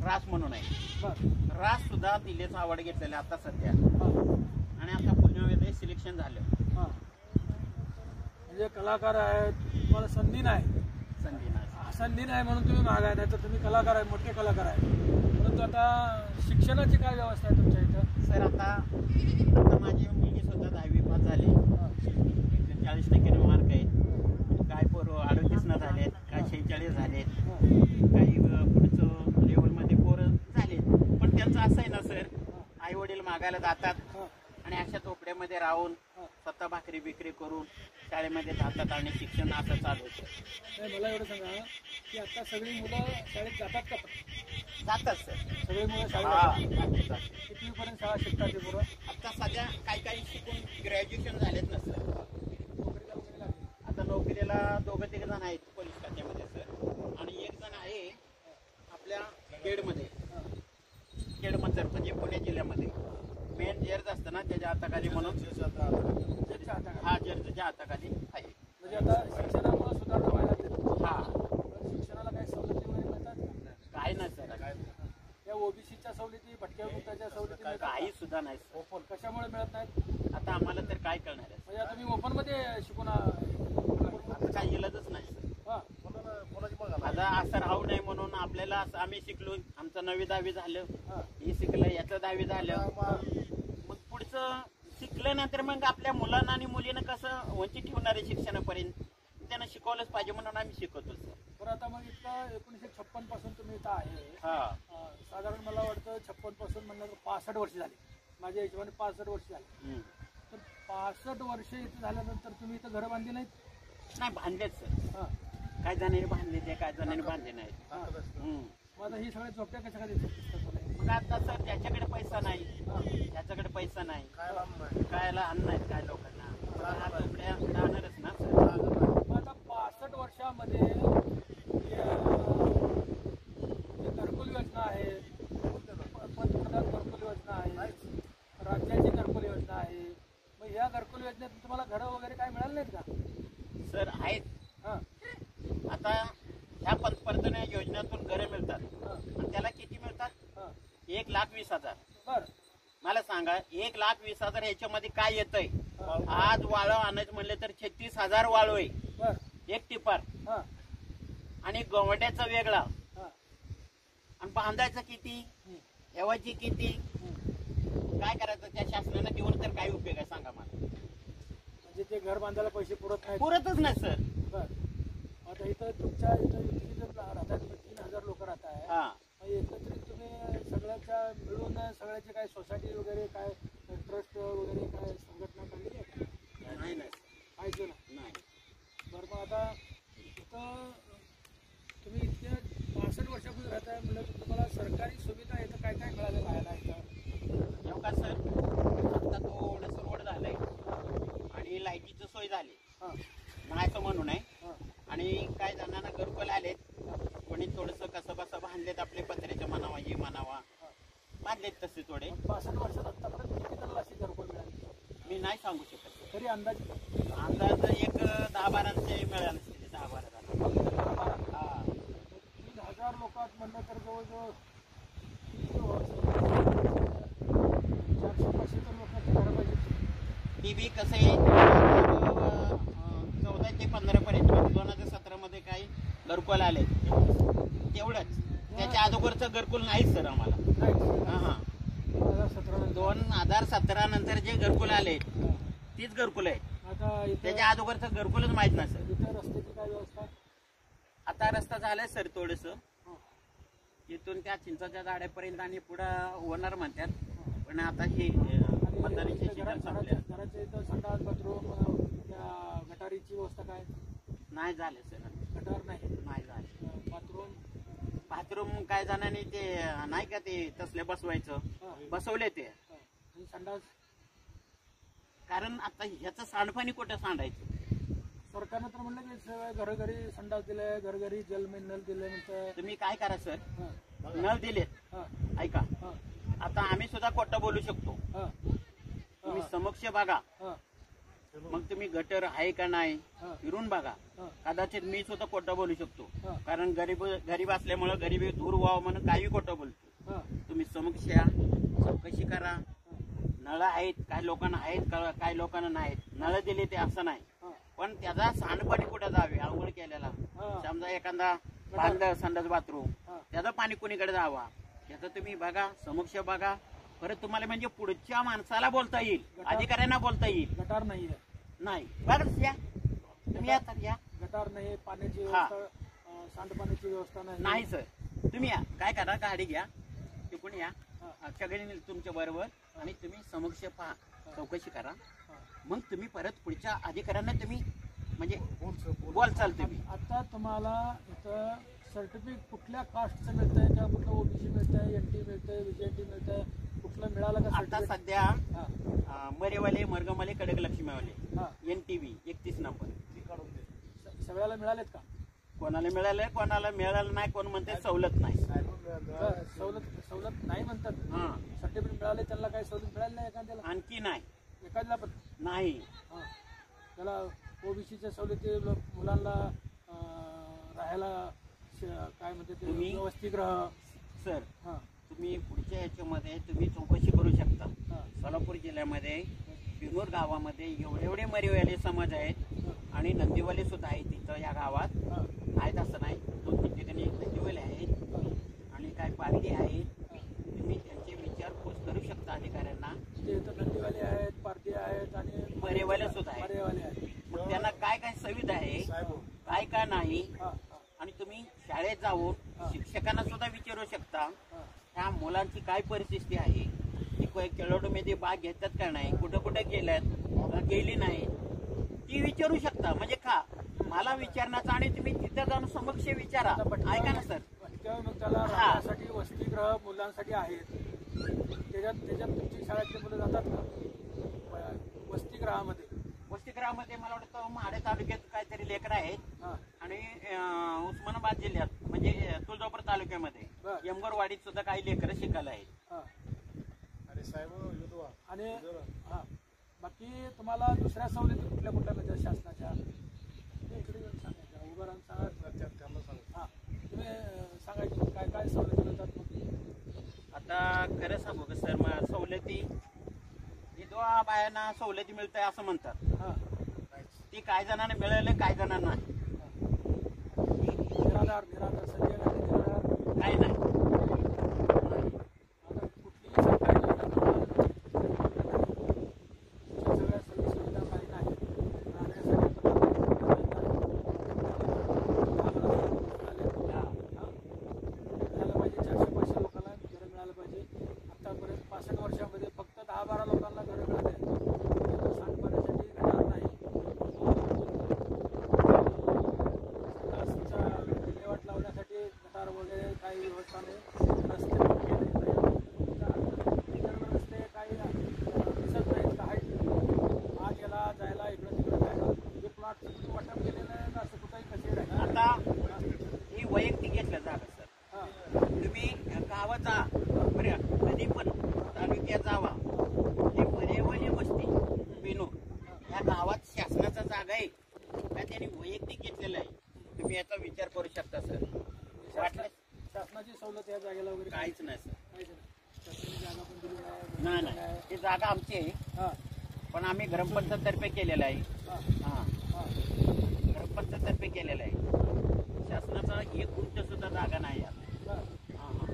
रास म्हणून आहे. बर. रास सुद्धा दिल्लीचा आवड घेतलेला आता सध्या हां, आणि आता पुण्यामध्ये सिलेक्शन झालं. हां. म्हणजे कलाकार आहेत, तुम्हाला संधी नाही. संधी नाही. संधी नाही म्हणून तुम्ही महाग आहे, नाही तर तुम्ही कलाकार आहे, मोठे कलाकार आहे. परंतु आता शिक्षणाची काय व्यवस्था आहे तुमच्या इथं? सर आता माझी मुलगी सुद्धा 10वी पास झाली. हां, 40% मार्क आहेत. काय पोरं 38 झालेत, काय 46 झालेत, हां, काही पुढचं लेवलमध्ये पोरं झालेत. पण त्यांचं असं आहे ना सर, आई वडील मागायला जातात हां, आणि अशा झोपड्यामध्ये राहून हां. स्वतः भाकरी बिकरी करून शाळेमध्ये जातात आणि शिक्षण असं चालू होतं. नाही, मला एवढं सांगा की आता सगळी मुलं शाळेत जातात का? जातात सर. सगळी मुलं शाळेत हा, जातात. जातात. कितवीपर्यंत शाळा शिकतात ते पोरं? आता सध्या काही शिकून ग्रॅज्युएशन झालेत ना सर. नोकरीला वगैरे लागली. आता नोकरीला दोघं तिघ जण आहेत पोलीस खात्यामध्ये सर आणि एक जण आहे आपल्या खेडमध्ये. खेडमध्ये म्हणजे पुणे जिल्ह्यामध्ये मेन जर्ज असतं ना त्याच्या हाताखाली म्हणून त्याच्या हाताखाली. हा जर्जच्या हाताखाली आहे. म्हणजे आता शिक्षणामुळे सुधारणा व्हायला लागली. हा, शिक्षणाला काही सवलती वगैरे मिळतात का? काय नाही सर, या ओबीसीच्या सवलती, भटक्या वृत्ताच्या सवलती मिळतात काही का? सुद्धा नाही सर. ओपन कशामुळे मिळत नाहीत? आता आम्हाला तर काय करणार आहे. म्हणजे आता तुम्ही ओपन मध्ये शिकून आता काही इलाजच नाही सर. हा, आता असं राहू नये म्हणून आपल्याला असं आम्ही शिकलो, आमचं 9वी 10वी झालं, हा, हे शिकलं, याचं 10वी झालं. मग पुढचं शिकल्यानंतर मग आपल्या मुलांना आणि मुलींना कसं वंचित ठेवणार आहे शिक्षणापर्यंत, त्यांना शिकवलंच पाहिजे म्हणून आम्ही शिकवतो सर. बरं. आता मग इथं 1956 पासून तुम्ही इथं आहे. हा, साधारण मला वाटतं 56 पासून म्हणलं तर 65 वर्ष झाली. माझ्या हिशोबाने 65 वर्ष झाली. हम्म. तर 65 वर्ष इथं झाल्यानंतर तुम्ही इथं घरं बांधली नाहीत? नाही बांधलेत सर. हां, काय जणांनी बांधले ते, काय जणांनी बांधले नाहीत. हां. हम्म. मग आता ही सगळ्या झोपड्या कशा काय दिसतात? मग आता सर ज्याच्याकडे पैसा नाही, त्याच्याकडे पैसा नाही, कायला अन्न नाहीत काय लोकांना, आता झोपड्या राहणारच ना सर. मग आता 65 वर्षामध्ये घरकुल योजना आहे, पंतप्रधान घरकुल योजना आहे, राज्याची घरकुल योजना आहे. मग या घरकुल योजनेत तुम्हाला घरं वगैरे काय मिळालं नाहीत का? सर आहेत. हां, आता ह्या पंतप्रधान योजनेतून घरे मिळतात हां, आणि त्याला किती मिळतात? हां. 1,20,000. बरं. मला सांगा 1,20,000 याच्यामध्ये काय येतंय? आज वाळू आणायचं म्हणलं तर 36,000 वाळू आहे, बरं. एक टिपार. हां, आणि गवंड्याचा वेगळा हां. आणि बांधायचं किती, हं, ठेवायची किती, हं. काय करायचं? त्या शासनानं देऊन तर काय उपयोग आहे सांगा मला. म्हणजे ते घर बांधायला पैसे पुरत नाहीत. पुरतच नाही सर. बरं. आता इथं तुमच्या इथं इतकी जर राहतात 3,000 लोक राहत आहे. हा, एकत्रित तुम्ही सगळ्याच्या मिळून सगळ्याचे काय सोसायटी वगैरे काय ट्रस्ट वगैरे काय संघटना काढली आहे का? नाही नाही पाहिजे ना. नाही. बरं. मग आता इथं तुम्ही इतक्या 65 वर्षापासून राहत आहे म्हणजे तुम्हाला सरकारी सुविधा इथं काय काय मिळाल्या राहायला इथं? एवढा सर आता थोडंसं रोड झालंय आणि लाईटीची सोय झाली हां, म्हणायचं म्हणून आहे. हां, आणि आणि काय जणांना घरकुल आलेत, कोणी थोडंसं कसं बसं बांधलेत, आपले पत्र्याच्या म्हणावा हे म्हणावा बांधलेत तसे थोडे. 65 वर्षात आतापर्यंत किती जणांना अशी घरकुल मिळाली मी नाही सांगू शकत. तरी अंदाज अंदाज एक 10-12 मिळाले असतील, 10-12 जण. हा 3000 लोकात म्हणलं तर जवळजवळ 400-500 तर लोकांची घरं पाहिजे. टीव्ही कसं आहे 14 ते 15 पर्यंत 2017 मध्ये काही घरकुल आले तेवढंच. त्याच्या अगोदरचं घरकुल नाहीच सर आम्हाला. हा 2017 नंतर जे घरकुल आले तीच घरकुल आहे. आता त्याच्या अगोदरचं घरकुलच माहित नाही सर. इथे रस्त्याची काय व्यवस्था? आता रस्ता झालाय सर थोडस, इथून त्या चिंचाच्या झाड्यापर्यंत आणि पुढं होणार म्हणतात, पण आता हे मतदानाची सीझन संपल्या. घराच्या इथं संडास बाथरूम त्या गटारीची व्यवस्था काय? नाही झाले सर. गटार नाही झाले. बाथरूम काय जणांनी ते नाही का ते तसले बसवायचं, बसवले ते. आणि संडास कारण आता ह्याचं सांडपाणी कुठं सांडायचं? सरकारनं तर म्हणलं की सगळं घरोघरी संडास दिले, घरोघरी नल दिले म्हणतं. तुम्ही काय करा सर, नळ दिलेत ऐका, आता आम्ही सुद्धा खोटं बोलू शकतो. तुम्ही समक्ष बघा, मग तुम्ही गटर आहे का नाही फिरून बघा. कदाचित मी सुद्धा खोटं बोलू शकतो, कारण गरीब असल्यामुळे गरीबी दूर व्हावं म्हणून काही खोटं बोलतो. तुम्ही समक्ष या, चौकशी करा. नळ आहेत, काही लोकांना आहेत, काही लोकांना नाहीत. नळ दिले ते असं नाही, पण त्याचा सांडपाणी कुठे जावे आंघोळ केलेला. समजा एखादा बांधलं संडास बाथरूम, त्याचं पाणी कुणीकडे जावा त्याचं तुम्ही बघा, समक्ष बघा. परत तुम्हाला म्हणजे पुढच्या माणसाला बोलता येईल, अधिकाऱ्यांना बोलता येईल. गटार नाही नाही बरं या तुम्ही या तर या. गटार नाही, पाण्याची व्यवस्था, सांडपाण्याची व्यवस्था नाही सर. तुम्ही या, काय करा, गाडी घ्या, तिकडून या, सगळ्यांनी तुमच्या बरोबर, आणि तुम्ही समक्ष पहा, चौकशी करा. मग तुम्ही परत पुढच्या अधिकाऱ्यांना तुम्ही म्हणजे बोलचाल तुम्ही. आता तुम्हाला इथं सर्टिफिकेट कुठल्या कास्टचं मिळतंय का, कुठलं ओबीसी मिळतंय, एनटी मिळतंय, विजेटी मिळतंय, कुठलं मिळालं का? आता सध्या मरेवाले, मरगमवाले, कडक लक्ष्मीवाले NTV 31 नंबर सगळ्याला मिळालेत का? कोणाला मिळालंय, कोणाला मिळालं नाही, कोण म्हणते सवलत नाही. सवलत नाही म्हणतात. सर्टिफिकेट मिळाले, त्यांना काही सवलत मिळाली नाही एखाद्याला? आणखी नाही, एखाद्याला पण नाही. त्याला ओबीसीच्या सवलती, मुलांना राहायला काय म्हणते ते वसतिगृह. सर तुम्ही पुढच्या याच्यामध्ये तुम्ही चौकशी करू शकता. सोलापूर जिल्ह्यामध्ये बिनूर गावामध्ये एवढे मरेवाले समाज आहेत, आणि नंदीवाले सुद्धा आहेत तिथं या गावात. आहेत असं नाही, 2-3 ठिकाणी नंदीवाले आहेत आणि काय पारडी आहेत. तुम्ही त्यांचे विचारपूस करू शकता अधिकाऱ्यांना. नंदीवाले आहेत, पारडी आहेत आणि मरेवाले सुद्धा आहेत. मग त्यांना काय काय सुविधा आहे, काय काय नाही, आणि तुम्ही शाळेत जाऊन शिक्षकांना सुद्धा विचारू शकता ह्या मुलांची काय परिस्थिती आहे, खेळाडूमध्ये भाग घेतात का नाही, कुठं कुठं गेली नाही, ती विचारू शकता. म्हणजे का मला विचारण्याचा, आणि तुम्ही तिथं जाऊन समक्ष विचारा. ऐका ना सर, मग त्याला राहण्यासाठी वसतिगृह मुलांसाठी आहेत, त्याच्यात तुमची शाळेतले मुलं जातात का वसतिगृहामध्ये? वसतिगृहामध्ये मला वाटतं माढे तालुक्यात काहीतरी लेकर आहेत, आणि उस्मानाबाद जिल्ह्यात म्हणजे तुळजापूर तालुक्यामध्ये यमगरवाडीत सुद्धा काही लेकरं शिकायला आहेत. आणि बाकी तुम्हाला दुसऱ्या सवलती कुठल्या मिळतात शासनाच्या? इकडे येऊन सांगायच्या, उभं राहून सांगा. तुम्ही सांगायचे काय काय सवलती मिळतात? आता खरं सांगू का सर, मग सवलती विधवा बायांना सवलती मिळत आहे असं म्हणतात. ती काय जणांना मिळालं, काय जणांना निराधार संजय गांधी निराधार काय नाही. तालुक्यात जावा हे बरेवली वस्ती बेनूर या गावात शासनाचा जागा आहे का त्यांनी वैयक्तिक घेतलेला आहे तुम्ही याचा विचार करू शकता सर. वाटलं शासनाची सवलत या जागेला वगैरे काहीच नाही सर. काहीच नाही. शासनाची जागा पण दिली नाही. नाही नाही ही जागा आमची आहे हा पण आम्ही ग्रामपंचायत तर्फे केलेलं आहे. हा हा हा ग्रामपंचायत तर्फे केलेलं आहे. शासनाचा 1 गुंठ सुद्धा जागा नाही यात. बरं. हा हा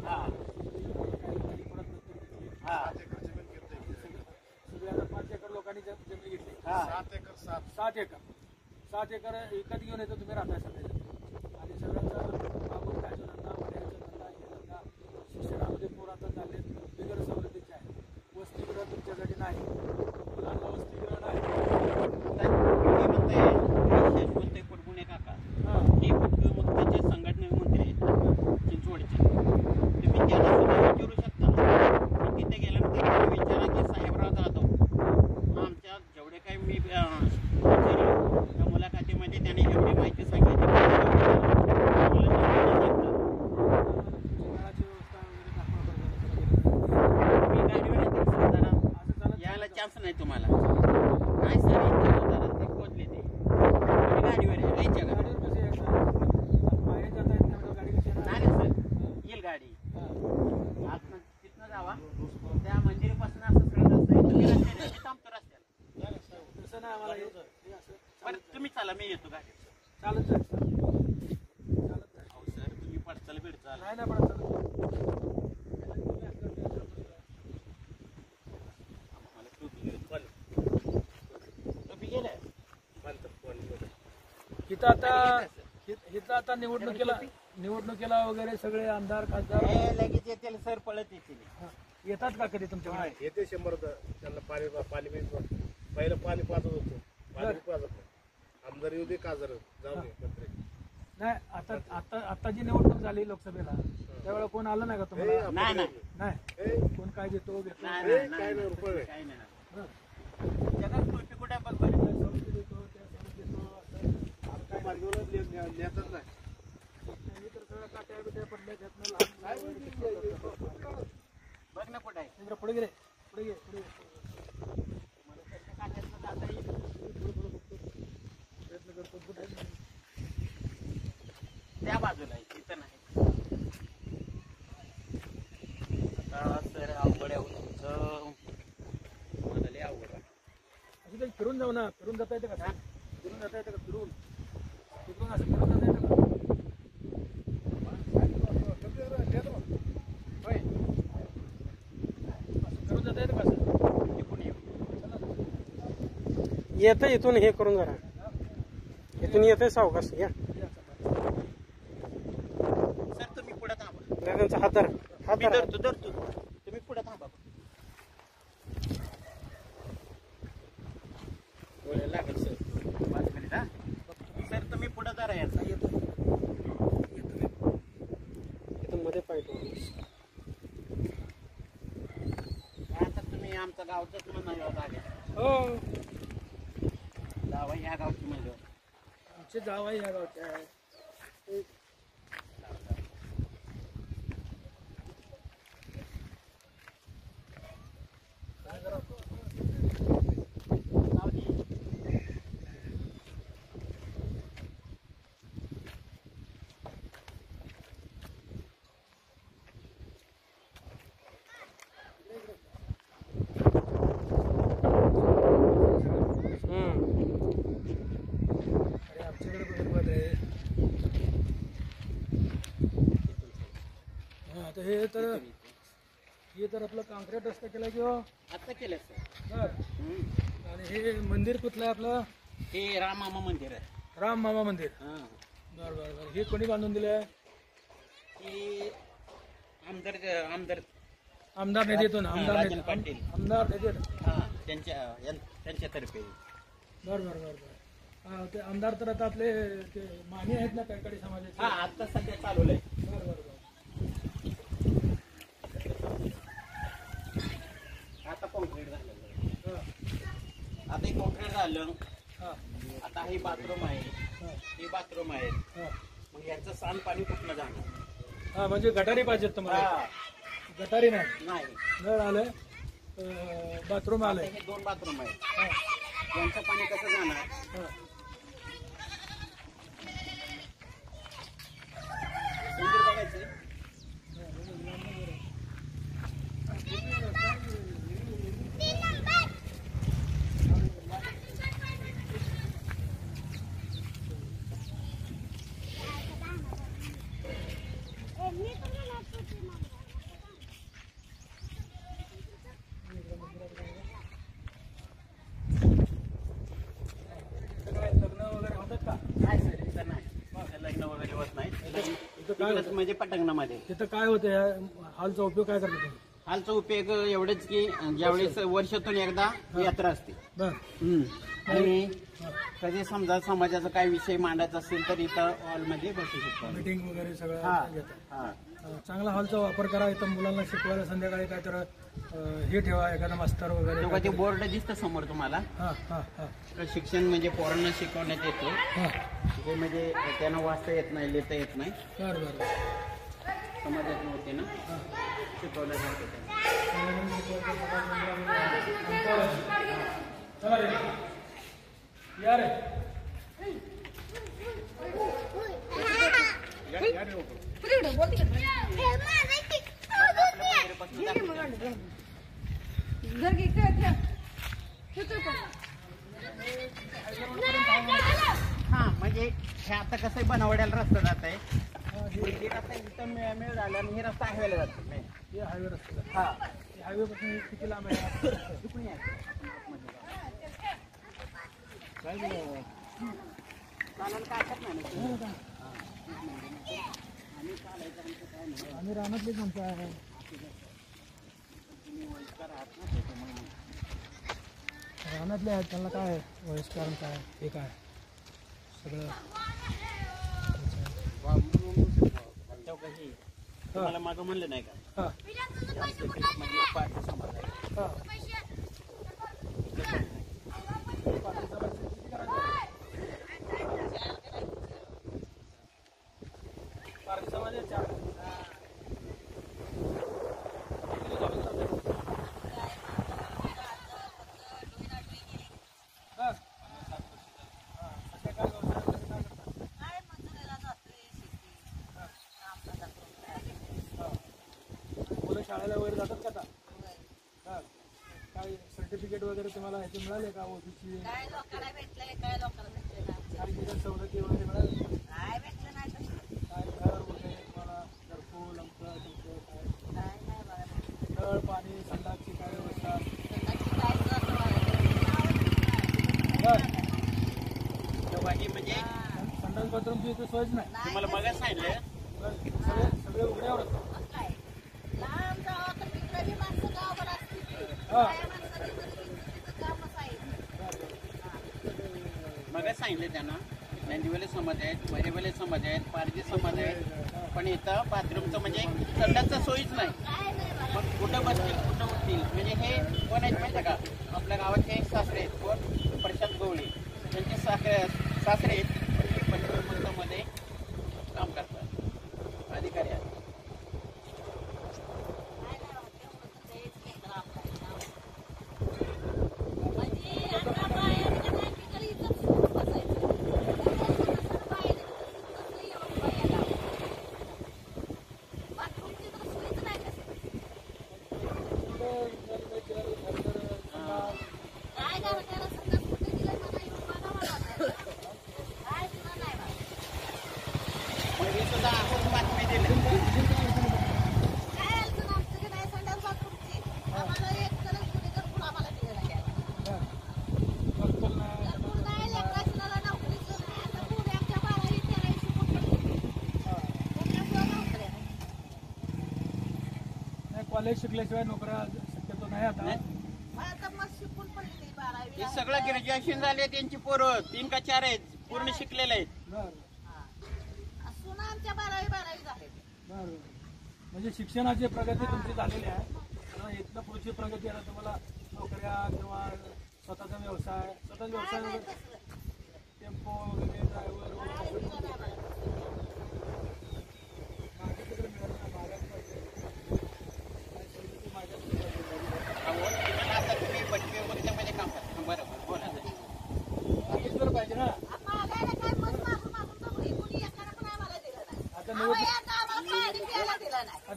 हा हा सगळे आता 5 एकर लोकांनी जमीन घेतली. हा 7 एकर विकत घेऊन येतो तुम्ही राहताय सगळे आणि सगळ्यांचा बाबून खायचा धंदा वड्याचा धंदा हे धंदा शिक्षणामध्ये पोर आता चालले बिगर सवलतीचे आहे. वसतिगृह तुमच्यासाठी नाही. मुलांना वसतिगृह नाही. हे म्हणताय विशेष म्हणते पडगुणे काका हा हे फक्त मग त्याचे संघटने मंत्री आहेत चिंचवडचे तुम्ही त्यांना सुद्धा विचारू शकता. पण तिथे गेल्यानंतर त्यांना विचारा की साहेबराव जाधव आमच्या जेवढे काही मी विचारलं त्या मुलाखतीमध्ये त्यांनी एवढी माहिती सांगितली मला घराची व्यवस्था वगैरे दाखवा तुम्ही गाडीवर येते सर जरा असं चालत यायला चान्स नाही तुम्हाला. काय सर इथे ते पोचले ते तुम्ही गाडीवर आहे राहायच्या का गाडीवर कसे यायचं बाहेर जाता येत नाही गाडी कशी येणार? नाही सर येईल गाडी हा. आतनं तिथनं जावा त्या मंदिरापासून असं सरळ रस्ता आहे तुम्ही रस्त्याने थांबतो रस्त्याला. तसं नाही आम्हाला हे असं बरं तुम्ही चला मी येतो गाडी. चालत जायचं चालत जायचं अहो सर तुम्ही पडचाल बिडचाल नाही ना पडत चालत मला टोपी घेऊन चालेल. टोपी गेलाय इथं आता निवडणुकीला वगैरे सगळे आमदार खासदार हे लगेच येतील सर पळत येतील. हा. येतात का कधी तुमच्याकडे? येते 100 त्यांना पाणी पहिलं पाणी पाजत होतं पाणी पाजत नाही. आमदार येऊ दे का जर जाऊ दे मंत्री नाही आता जी निवडणूक झाली लोकसभेला त्यावेळेला कोण आलं नाही का तुम्हाला? नाही नाही नाही कोण काय देतो घेतो नाही काय नाही नाही रुपये काही नाही. बरं. जगात टोपी कुठे बघ बरं. सवलती देतो त्या सवलती देतो असं नेतच नाही. मी तर सगळ्या काट्या बिट्या पडल्या त्यातनं लहान मुलं वगैरे बघ ना कुठे आहे इकडं पुढे गेले पुढे घे मला त्याच्या काट्यातनं जाता येईल. प्रयत्न करतो कुठे त्या बाजूला आहे तिथं नाही. आता सर अवघड आहे तुमचं मला लय अवघड आहे. असं काही फिरून जाऊ ना फिरून जाता येतं का? फिरून जाता येतं का? फिरून असं फिरून जाता येतं का? होय असं फिरून जाता येतं का असं? इकडून येऊ. येतं इथून हे करून जरा इथून येतंय सावकाश या सर तुम्ही पुढे थांबा. त्यांचा हात मी धरतो तुम्ही पुढे थांबा. बोलायला लागेल सर 5 मिनिट हा. सर तुम्ही पुढे जरा याचा इथून मध्ये पाहिजे आता तुम्ही आमच्या गावचंच म्हणा जागे हो जावा ह्या गावची म्हणलं आमचे जावई ह्या गावचे आहे. आमच्याकडे बघत आहे. हा तर हे तर आपलं कॉन्क्रीट रस्ता केला किंवा आता केलं सर. बर आणि हे मंदिर कुठलं आहे आपलं? हे रामामा मंदिर आहे. राम मामा मंदिर. हा बर बर बर हे कोणी बांधून दिलं? हे आमदार आमदार निधीतून राजन पाटील. आमदार निधीत. हा त्यांच्यातर्फे. बर बर बर बर हा ते आमदार तर आता आपले ते माने आहेत ना कळकडी समाजाचे. हा आता सध्या चालवलंय. बर बर बर आता कॉन्क्रीट झालं. हा आता हे कॉन्क्रीट झालं. हा आता हे बाथरूम आहे. हा हे बाथरूम आहे. हा मग यांचं सांडपाणी कुठनं जाणार? हा म्हणजे गटारी पाहिजेत तुम्हाला. हा गटारी नाही, नाही. नळ आलंय, बाथरूम आलंय. हे 2 बाथरूम आहेत. यांचं पाणी कसं जाणार? मंदिर बघायचं. लग्न वगैरे होतात का? नाही सर, इथं नाही. लग्न वगैरे होत नाही. इकडंच म्हणजे पटांगणामध्ये. तिथं काय होतं, या हॉलचा उपयोग काय करतो तुम्ही? हालचा उपयोग एवढंच की ज्यावेळेस वर्षातून एकदा यात्रा असते. बरं. आणि कधी समजा समाजाचा काही विषय मांडायचा असेल तर इथं हॉलमध्ये बसू शकतो. मीटिंग वगैरे सगळं हा घेतात. हा. चांगला हॉलचा वापर करा. इथं मुलांना शिकवायला संध्याकाळी काय तर हे ठेवा, एखादा मास्तर वगैरे. तेव्हा ते बोर्ड दिसतं समोर तुम्हाला. हा हा हा तर शिक्षण म्हणजे पोरांना शिकवण्यात येतो. हा. ते म्हणजे त्यांना वाचता येत नाही, लिहिता येत नाही. बरं बरं. समाजात होते ना, शिकवलं जातं. चला रे, या रे. हा म्हणजे हे आता कसं बनवड्याला रस्ता जात आहे. हे रस्ता इथं मिळ झाला आणि हे रस्ता हायवेला जातो. हे हायवे रस्ता. हा. हायवे पासून किती लांब आहे? इकडून यायचं. काय बोलावं? चालायला काय हरकत नाही ना. आम्ही रानातलीच माणसं आहे. रानातले आहेत, त्यांना काय वयस्कर काय हे काय सगळं. मला मागं म्हणलं नाही का, हा म्हणजे पार्टी समाज आहे. हा. पारधी समाज आहे 4. मुलं शाळेला वगैरे जातात का आता? हा. काय सर्टिफिकेट वगैरे तुम्हाला ह्याचे मिळाले का? ओबीसी काय लोकांना भेटलंय, काय लोकांना भेटलंय ना. काही दिवस सवलती वगैरे मिळाले का? काय भेटलं नाही तसं. काय घर वगैरे तुम्हाला घरकुल आमचं तुमचं काय काय नाही बघा. नळ पाणी संडासची काय व्यवस्था? स्वतःची काय जातं बघा. बरं. तेव्हाही म्हणजे संडास बाथरूमची इथे सोयच नाही. तुम्हाला मगाच सांगितलं. बरं. सगळे सगळे उघड्यावर मग काय लांब जावं तर तिकडे बी माणसं गावावर असतील. हा. काय माणसाची तरी तिथं कामच आहे. मगाच सांगितलं त्यांना. नंदिवले समाज आहेत, मैरेवाले समाज आहेत, पारधी समाज आहेत. पण इथं बाथरूमचं म्हणजे संडासचं सोयीच नाही. काय नाही बघा. मग कुठं बसतील, कुठं उठतील. म्हणजे हे कोण आहेत माहिती आहे का? आपल्या गावाचे सासरे आहेत. कोण? प्रशांत गवळी. त्यांचे सासरे आहेत. पंचमध्ये काम करतात, अधिकारी आहेत. काय नाही बघा. तेवढं तर द्यायचं नाही तर आपल्याला. म्हणजे आता बाहेर का नाही तिकडे इथंच बसायचं. बाहेर कसं येऊन बाहेर बाथरूमची तर सोयच नाही कसं. काय करा त्याला संडास कुठे दिलं मला येऊन बघा मला. काय सुद्धा नाही बघा. मग सुद्धा आपण बातमी दिली. काय अडचण आमच्याकडे नाही संडास बाथरूमची. आम्हाला एक तरच कुठे तर पुढं आम्हाला दिलं नाही द्यायला. घरकुल नाही. घरकुल नाही, लेकराला नोकरीचं नाही. आता पुढे आमच्या 12-13 शिकून पडली. लेकराला नोकरी नाही. नाही, कॉलेज शिकल्याशिवाय नोकऱ्या शक्यतो नाही आता. मग आता मग शिकून पडली 12वी. हे सगळं ग्रॅज्युएशन झाले त्यांची पोरं 3 का 4 आहेत. पूर्ण शिकलेले आहेत. बरं असून आमच्या 12वी झाले. बरं. म्हणजे शिक्षणाची प्रगती तुमची झालेली आहे. आणि इथनं पुढची प्रगती आता तुम्हाला नोकऱ्या किंवा स्वतःचा व्यवसाय वगैरे टेम्पो वगैरे ड्रायव्हर वगैरे मागे तिकडे मिळत नाही, भाड्यात पाहिजे.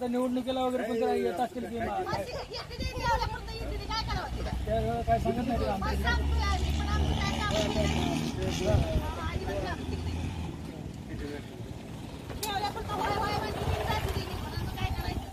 आता निवडणुकीला वगैरे कोणतरी येत असतील की काय काय करावं तिला? त्या काय सांगत नाही का आमच्या मग सांगतोय आम्ही, पण आमचं काय काम नाही. अजिबात काम नाही. ठेवल्या पण होय होय म्हणजे ती जाती गेली, पण आता काय करायचं?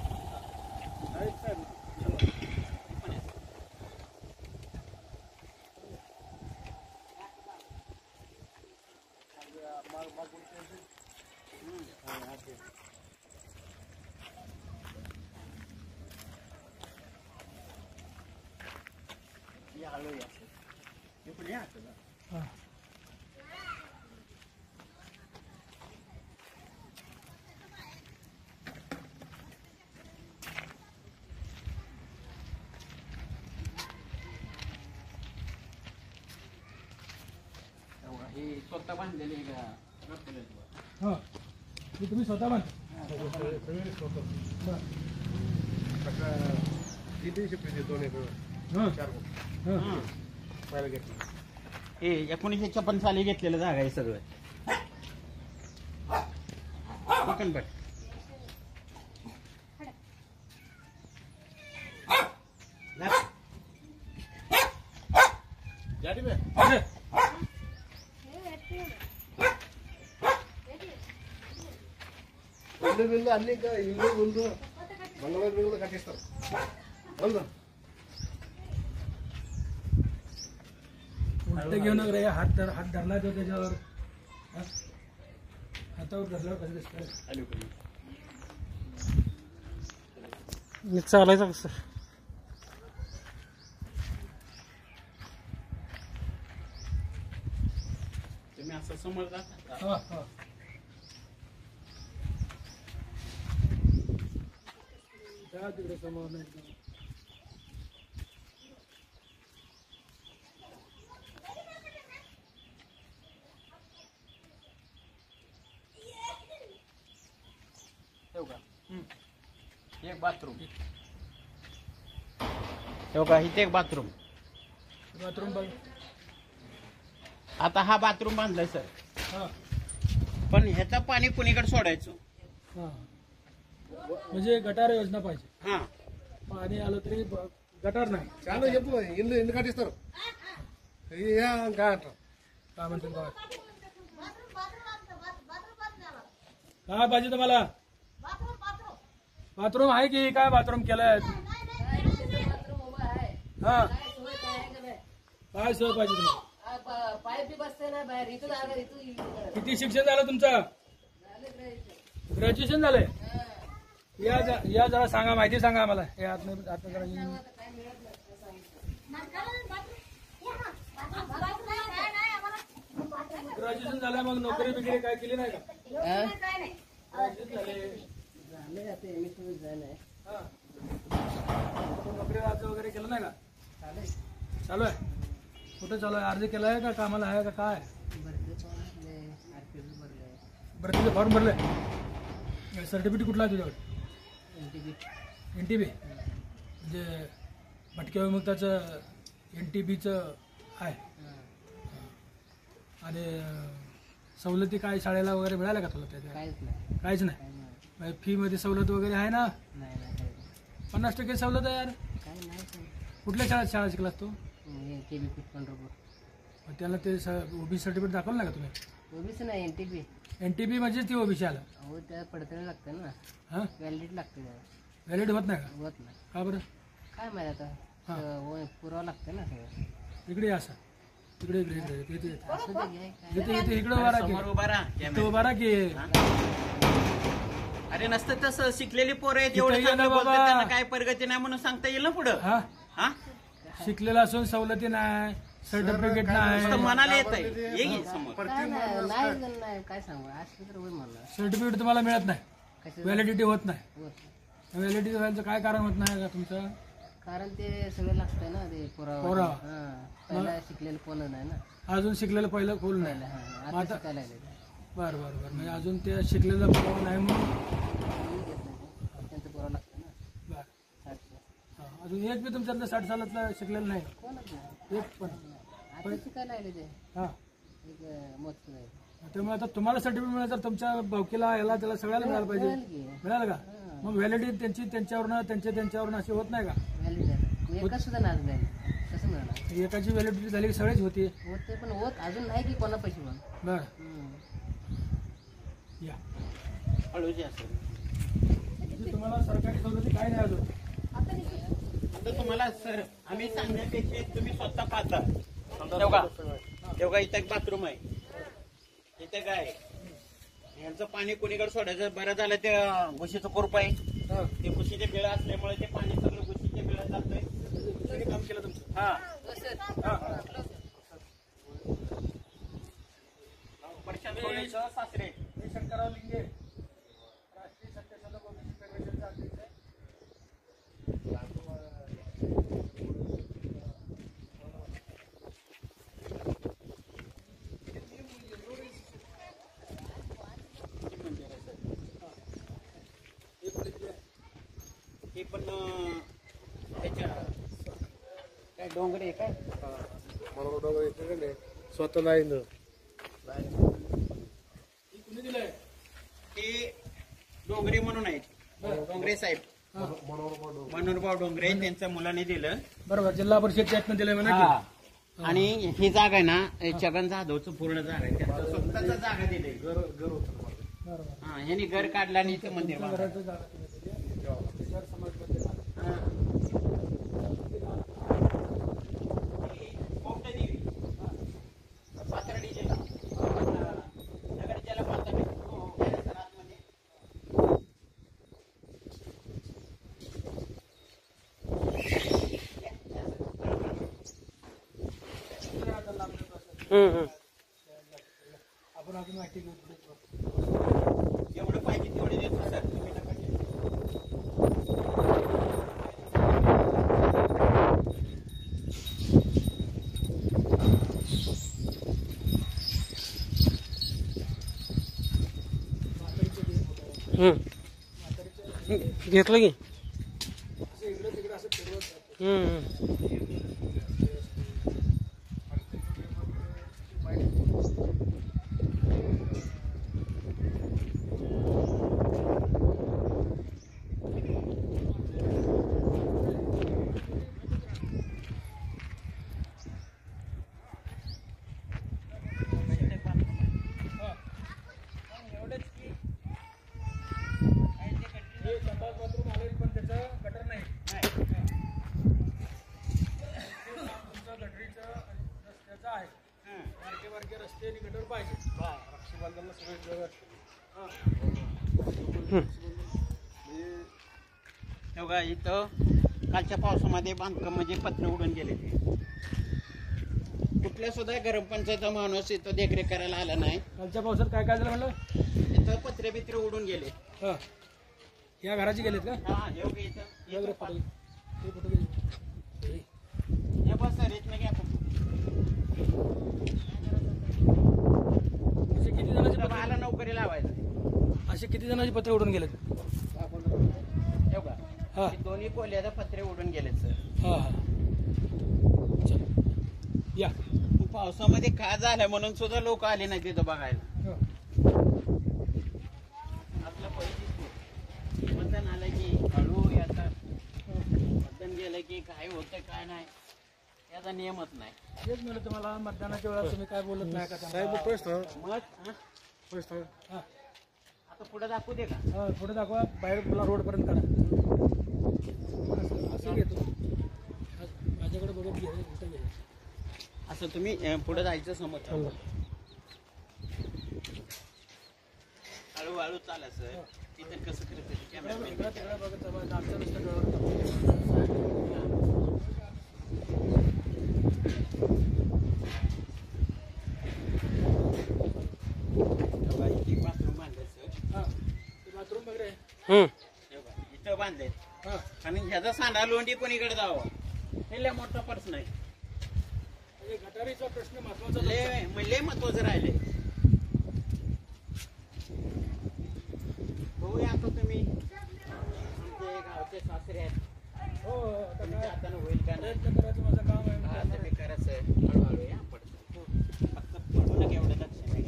हे स्वतः बांधलेले हां हे तुम्ही स्वतः बांध किती शिपी दोन एक हां 4 हां पाहायला घेतलं. हे 1956 साली घेतलेलं जागा आहे सगळं. कोकणपट गाडी बे अरे बिल्डू आणली का इल्लू बिल्डू बंगला बिंगला काटेस्तर बोल ना. उलट घेऊन रे हात धरला तो त्याच्यावर हा? हातावर धरल्यावर कसं दिसतं चालायचं कसं तुम्ही असं समोर जाता हा हा जा तिकडे समोर नाही एकदम. ठेवू का एक बाथरूम ठेवू का इथे एक बाथरूम. बाथरूम बघ आता हा बाथरूम बांधलाय सर, हा पण ह्याचं पाणी कुणीकडे सोडायचं. हा म्हणजे गटार योजना पाहिजे. हा पाणी आलं तरी गटार नाही चालू येतो इल्लू इल्लू काटेस्तर या गाठ काय म्हणतात बघा बाथरूम द्यावा. काय पाहिजे तुम्हाला बाथरूम बाथरूम आहे की काय बाथरूम केलंय हा काय सोय पाहिजे तुम्हाला पाईप बी बसते ना बाहेर इथून आलं इथून किती शिक्षण झालं तुमचं ग्रॅज्युएशन झालंय या जरा सांगा माहिती सांगा आम्हाला हे आत्म जरा येऊन. ग्रॅज्युएशन झालं मग नोकरी बिकरी काय केली नाही का हा. नोकरी अर्ज वगैरे केलं नाही का चालू आहे कुठं चालू आहे अर्ज केलाय का कामाला आहे का काय भरतीचं फॉर्म भरलंय सर्टिफिकेट कुठला आहे तुझ्याकडे NTB म्हणजे भटक्या विमुक्ताचं NTBचं आहे आणि सवलती काय शाळेला वगैरे मिळाल्या का तुला त्याच्या काहीच नाही फी मध्ये सवलत वगैरे आहे ना 50% सवलत आहे यार कुठल्या शाळा शिकलास तू मग त्याला ते ओबीसी सर्टिफिकेट दाखवलं ना का तुम्ही ओबीसी नाही NTB म्हणजे ती ओबीसी आला हो त्या पडताना लागतं ना हा व्हॅलिडिटी लागते व्हॅलिड होत नाही का होत नाही का बरं काय माहिती आता पुरावा लागतं ना सगळं इकडे या सर इकडे इकडे इकडे इथे इथे असं ते घ्या काय इथे इथे इकडे उभा राहा समोर की उभा राहा इथं कॅमेरा. उभा राहा की अरे नसतं तसं शिकलेली पोरं आहेत इथं एवढं ये ना चांगलं बोलतात बाबा. त्यांना काय प्रगती नाही म्हणून सांगता येईल ना पुढं. हा हा शिकलेला असून सवलती नाही सर्टिफिकेट नुसतं नाही मनाला येत आहे ये घे समोर. नाही काय सांगू असं तर होईल मला सर्टिफिकेट तुम्हाला मिळत नाही कसं व्हॅलिडिटी होत नाही होत नाही. व्हॅलिडिटी व्हायचं काय कारण होत नाही का तुमचं कारण ते सगळं लागतंय ना ते पुरावा पुरावा. हा पहिला शिकलेलं कोण नाही ना अजून शिकलेलं पहिलं खोल नाही हा मग आता आता शिकायला लागले ते. बरं बरं बरं म्हणजे अजून ते शिकलेलं पुरावा नाही म्हणून कोणी घेत नाही ते. त्यांचं पुरावा लागतं ना बरं साठचं. हा, अजून एक बी तुमच्यातलं 60 सालातलं शिकलेलं नाही कोणच नाही एक पण आता शिकायला लागले ते हा एक मोजकं जायचं त्यामुळे आता तुम्हाला सर्टिफिकेट मिळालं तर तुमच्या भावकीला याला त्याला सगळ्याला मिळायला पाहिजे मिळेल की मिळालं का मग व्हॅलिडिटी त्यांच्यावरनं त्यांच्यावरनं अशी होत नाही का? व्हॅलिड आहे एकच सुद्धा नाच नाही कसं मिळणार एकाची व्हॅलिडिटी झाली की सगळेच होते. होते पण होत अजून नाही की कोणा पैसे पण बरं या हळूची असेल म्हणजे तुम्हाला सरकारी सवलती काय नाही अजून. तर तुम्हाला सर आम्ही सांगण्यापेक्षा तुम्ही स्वतः पाहता. तेव्हा इथं एक बाथरूम आहे, इथे काय यांचं पाणी कोणीकडे सोडायचं. बरं झालं ते घुशीचं कोरप आहे, ते घुशीचे बिळ असल्यामुळे ते पाणी सगळं घुशीच्या बिळात जातंय. काम केलं तुमचं. हा प्रशांत सोनेचं सासरे मी शंकरराव लिंगे, राष्ट्रीय सत्यशोधक ओबीसी फेडरेशनचा अध्यक्ष आहे. हे पण त्याच्या काय डोंगरे काय स्वतः नाही ना. कुणी दिलंय? ते डोंगरे म्हणून आहेत, डोंगरे साहेब मनोहरभाऊ डोंगरे त्यांच्या मुलाने दिलं. बरोबर, जिल्हा परिषदच्या यातनं दिलंय म्हणा हा. की. आणि ही जागा आहे ना छगन जाधवचं पूर्ण जागा आहे, त्यांचं स्वतःचा जागा दिली. बरोबर, हा ह्यांनी घर काढलं आणि इथं मंदिर बांधलं. घराचं जागा तुम्ही दिली. त्याच्यावर समाजबद्दल हा. कोमटदेवी, पाथर्डी जिल्हा, नगर जलपातळी आतमध्ये. आपण अजून माहिती घेऊ. एवढं पाहिजे तेवढे देतो सर, तुम्ही नका घेऊ. घेतलं की असं इकडे तिकडे असं फिरवत जातं. हे संडास बाथरूम आले पण त्याचं गटर नाही. तुमचं गटरीचं रस्त्याचं आहे. बारके बारके रस्ते आणि गटर पाहिजे. रक्षाबंधनला सगळे जवळ असते. तेव्हा इथं कालच्या पावसामध्ये बांधकाम म्हणजे पत्र उडून गेले. ते कुठल्या सुद्धा ग्रामपंचायतचा माणूस इथं देखरेख करायला आला नाही. कालच्या पावसात काय काय झालं म्हणलं? इथं पत्रे बित्रे उडून गेले. हा, या घराची गेलेत का? हा योग्य इथं हे फोटो घे. हे फोटो घे. हे बस सर इथनं घ्या. असे किती जणांची पत्र मला नोकरी लावायचं. असे किती जणांची पत्र उडून गेलेत? तेव्हा हा दोन्ही कोल्याचं पत्रे उडून गेलेत सर. हा हा चल या. पावसामध्ये काय झालं म्हणून सुद्धा लोक आले नाही तिथं बघायला. हा. आपलं पहिली मतदान आलं की हळू येतात, मतदान गेलं की काय होतं काय नाही याचा नियमच नाही. तेच म्हणलं तुम्हाला, मतदानाच्या वेळेला तुम्ही काय बोलत नाही का साहेब त्यांना? प्रश्न मग प्रश्न हा आता पुढे दाखवू दे का? हा, पुढे दाखवा. बाहेर मला रोडपर्यंत काढा. असं घेतो माझ्याकडे बघत घे. कुठं घे असं तुम्ही पुढे जायचं समोर. हळूहळू चाला सर. तिथे कसं करते कॅमेरा तिकडं तिकडं बघत जा. आमचं नुसतं डोळ्यावर बाथरूम बांधले सर. हा ते बाथरूम वगैरे आहे. इथं बांधले हा आणि ह्याचा सांडा लोंडी कोणीकडे जावं हे लय मोठा प्रश्न आहे. म्हणजे गटारीचा प्रश्न महत्वाचा. लय महत्वाचं राहिले. बघूया आता तुम्ही आमचे गावचे सासरे आहेत. हो आता तुमच्या काय हातानं होईल का नाही प्रयत्न करायचं माझं काम आहे. हा, तुम्ही करायचं हळूहळू या पडतं. फक्त पडू नका एवढं लक्ष नाही.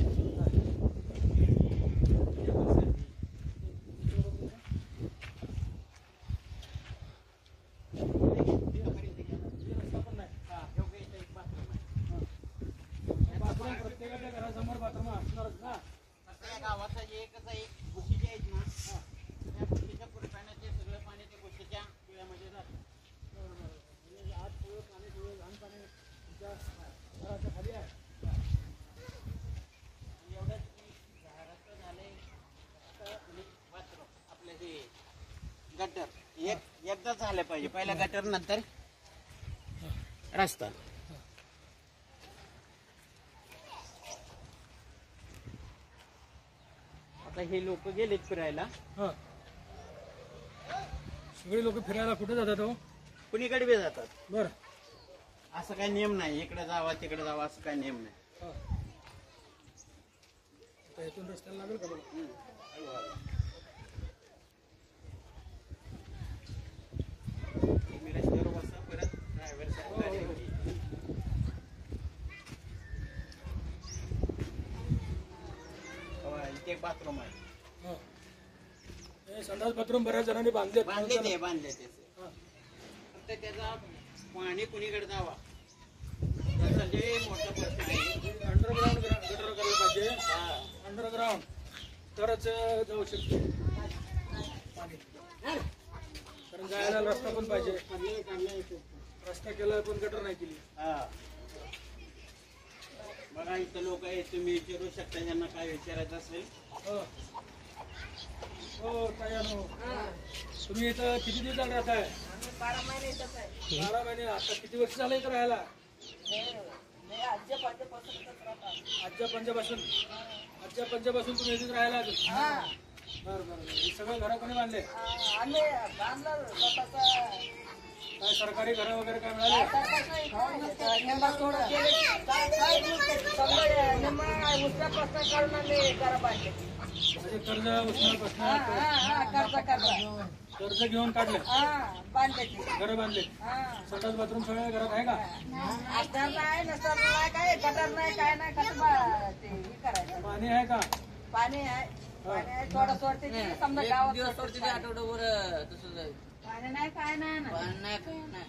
कसं आहे घुशी जे आहेत ना त्या घुशीच्या पुरपाने ते सगळं पाणी त्या घुशीच्या पिळ्यामध्ये जातं. आज सगळं पाणी सगळं घाण पाणी तुमच्या घराच्या खाली आहे. आणि एवढंच घराचं झालंय बाथरूम आपलं हे गटर एकदा झालं पाहिजे. पहिला गटर नंतर रस्ता. आता हे लोक गेलेत फिरायला. हां सगळे लोक फिरायला कुठे जातात हो? कुणीकडे बी जातात. बरं असं काही नियम नाही इकडे जावा तिकडे जावा असं काही नियम नाही. हां आता इथून रस्त्याला लागेल का बघा. तुम्ही रस्त्यावर बसा परत ड्रायव्हर साहेब गाडी घेऊन ये. इथे एक बाथरूम आहे. हां हे संडास बाथरूम बऱ्याच जणांनी बांधले. बांधले ते फक्त त्याचा पाणी कुणीकडे जावा त्याचा लय मोठा प्रश्न आहे. अंडरग्राऊंड गटर करायला पाहिजे. अंडरग्राऊंड तरच जाऊ शकते पाणी. कारण जायला रस्ता पण पाहिजे. रस्ता केला पण गटर नाही केली. बघा इथं लोक आहेत तुम्ही विचारू शकता ज्यांना काय विचारायचं असेल. हो ताईनो तुम्ही इथं किती दिवस झाले राहताय? 12 महिने येतच आहे. 12 महिने. आता किती वर्ष झालं इथं राहायला? आजच्या पंजापासूनच राहतात. आजच्या पंजापासून तुम्ही इथेच राहायला अजून? बरं बरं. हे सगळं घरं कोणी बांधले? आम्ही बांधलं स्वतःचा. काय सरकारी घरं वगैरे काय मिळाले? निंबा थोडं केले. सगळं निंबा उसऱ्या प्रश्न काढून आम्ही घरं बांधले. म्हणजे कर्ज उचलण्यापासून कर्ज घेऊन काढले, बांधले घरं बांधले. संडास बाथरूम सगळ्या घरात आहे का? असणार नाही नसणार नाही काय गटर नाही काय नाही कसं ते हे करायचं. पाणी आहे का? पाणी आहे थोडं सोडते ते समजा गावात सोडते ते आठवड्यावर तसं पाणी नाही काय नाही ना. नाही काय नाही.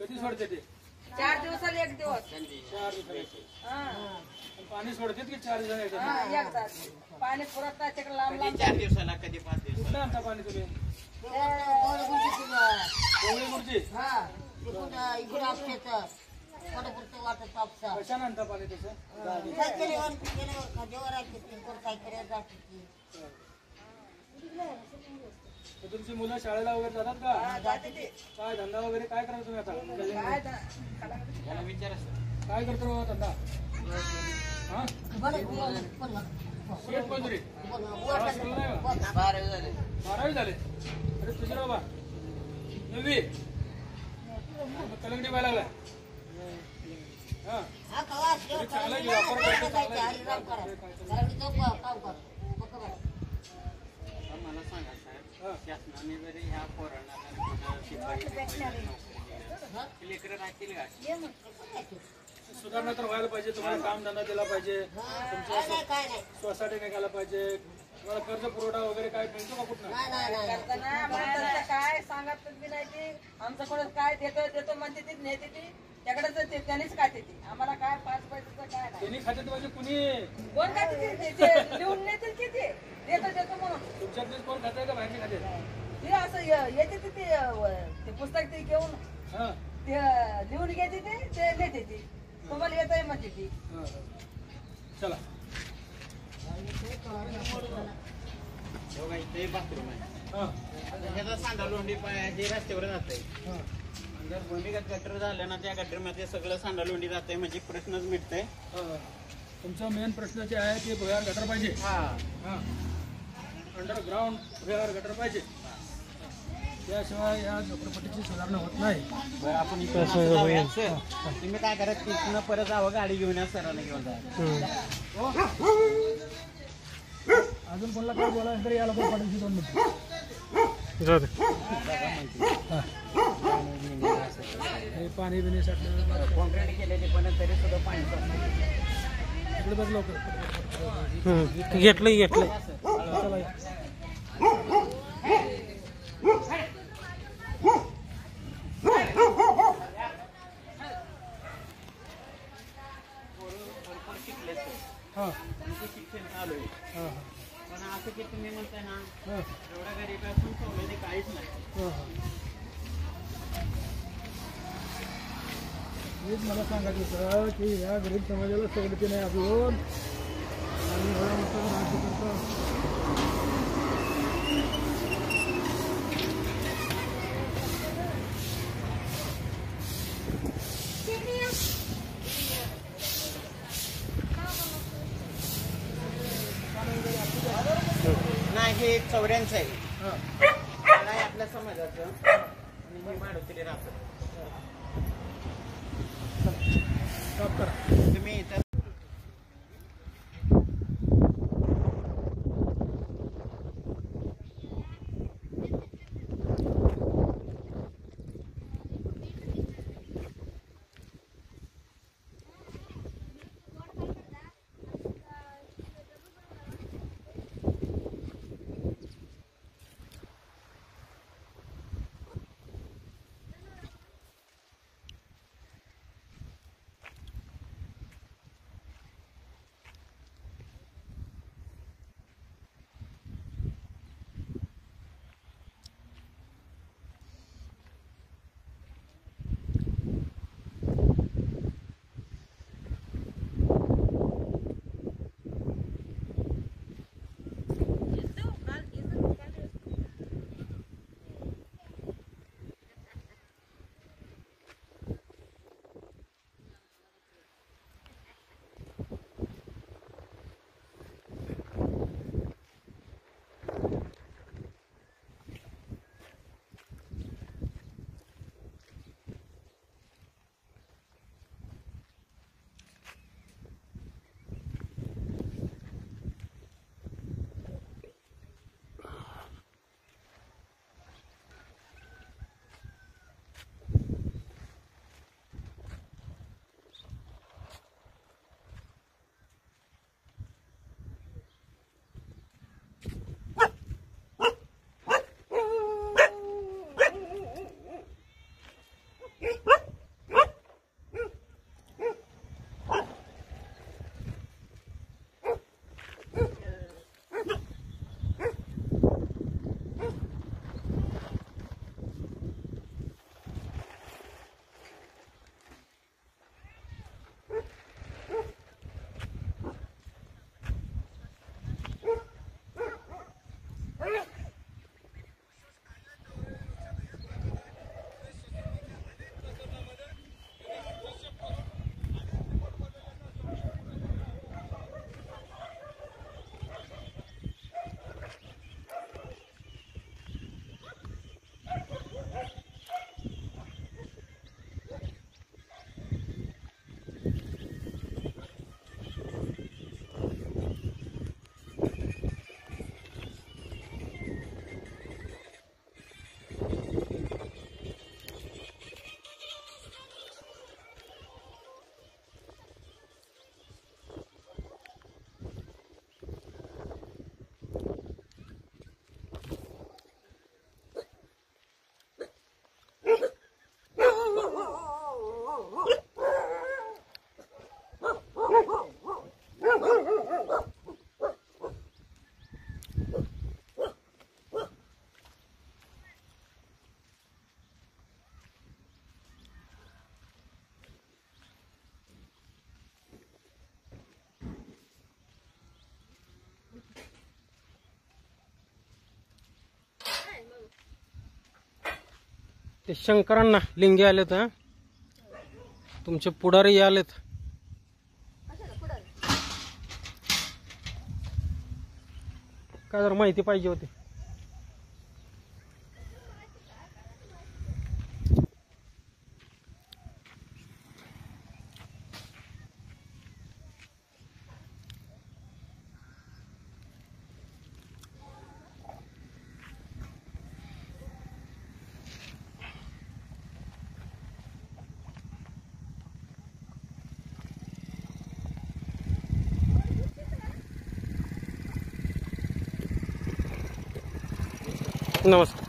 कधी सोडते ते? 4 दिवसाला 1 दिवस. 4 दिवसाला. पाणी सोडते की 4 दिवसाला एकदा? एकदा पाणी पुरत नाही तिकडे लांब कधी लांब. 4 दिवसाला कधी 5 कुठलं दिवसाला. आणता पाणी तुम्ही? कोवळी गुरुजी कशानं आणता पाणी तसं? तर तुमची मुलं शाळेला वगैरे जातात का? काय धंदा वगैरे काय करा तुम्ही आता? याला विचारा सर. काय करतो बाबा धंदा? हा शेत मजुरी. शाळा सुरू नाही का? 12वी झाले. अरे तुझे बाबा 9वी. कलंगडी व्हायला लागलाय. हा चांगला की वापर करतो चांगला. मला सांगा साहेब हा. शासनाने जरी ह्या पोरांना शिपाई लेकरं राहतील का? सुधारणा तर व्हायला पाहिजे. तुम्हाला काम धंदा दिला पाहिजे. तुमच्या सोसायटी निघायला पाहिजे. तुम्हाला कर्ज पुरवठा वगैरे काय मिळतो का कुठं? काय सांगत बी नाही ती. आमच्याकडे काय देतो म्हणते ती नेते ती त्याकडे त्यांनीच खाते ती. आम्हाला काय 5 पैशाचं काय नाही. त्यांनी खात्यात म्हणजे कुणी? कोण खाते ते लिहून नेते की ते देतो म्हणून. तुमच्यातलेच कोण खाते का बाहेरचे खाते? ते असं येते ते पुस्तक ते घेऊन हा ते लिहून घेते ते नेते ती. तुम्हाला येत आहे म्हणते ती. चला बघा इथे बाथरूम आहे. हा ह्याचा सांडा लोंढी पाय हे रस्त्यावर जाते. जर भूमिगत गटर झालं ना त्या गटरमध्ये सगळं सांडा लोंढी जाते म्हणजे प्रश्नच मिटतंय. तुमचा मेन प्रश्न जे आहे ते भुयार गटर पाहिजे. हा अंडरग्राऊंड भुयार गटर पाहिजे. त्याशिवाय या झोपडपट्टीची सुधारणा होत नाही. बरं आपण इथून असं जाऊया. सर, तुम्ही काय करा तिथनं परत जावं गाडी घेऊन या सरांना घेऊन जा. अजून कोणाला काय बोलायचं तरी याला पण पाठवून 2 मिनिटं. हे पाणी बिणी साठलं कॉन्क्रीट केलेले पण तरी सुद्धा पाणी इकडे बघ लवकर. घेतलं चला या. भरपूर शिकले सर. हां शिक्षण चालू आहे. हां पण असं की तुम्ही म्हणताय ना एवढ्या गरीब असून सवलती काहीच नाही. हेच मला सांगायचं होतं की ह्या गरीब समाजाला सवलती नाही अजून आणि एवढा मोठा राज्य करतो. नाही हे 84 आहे. मला आहे आपल्या समाजाचं आणि मी माडोत्री राहतो. तुम्ही इथं ते शंकरांना लिंगे आलेत. हा तुमचे पुढारी आलेत. काय जर माहिती पाहिजे होती. नमस्कार.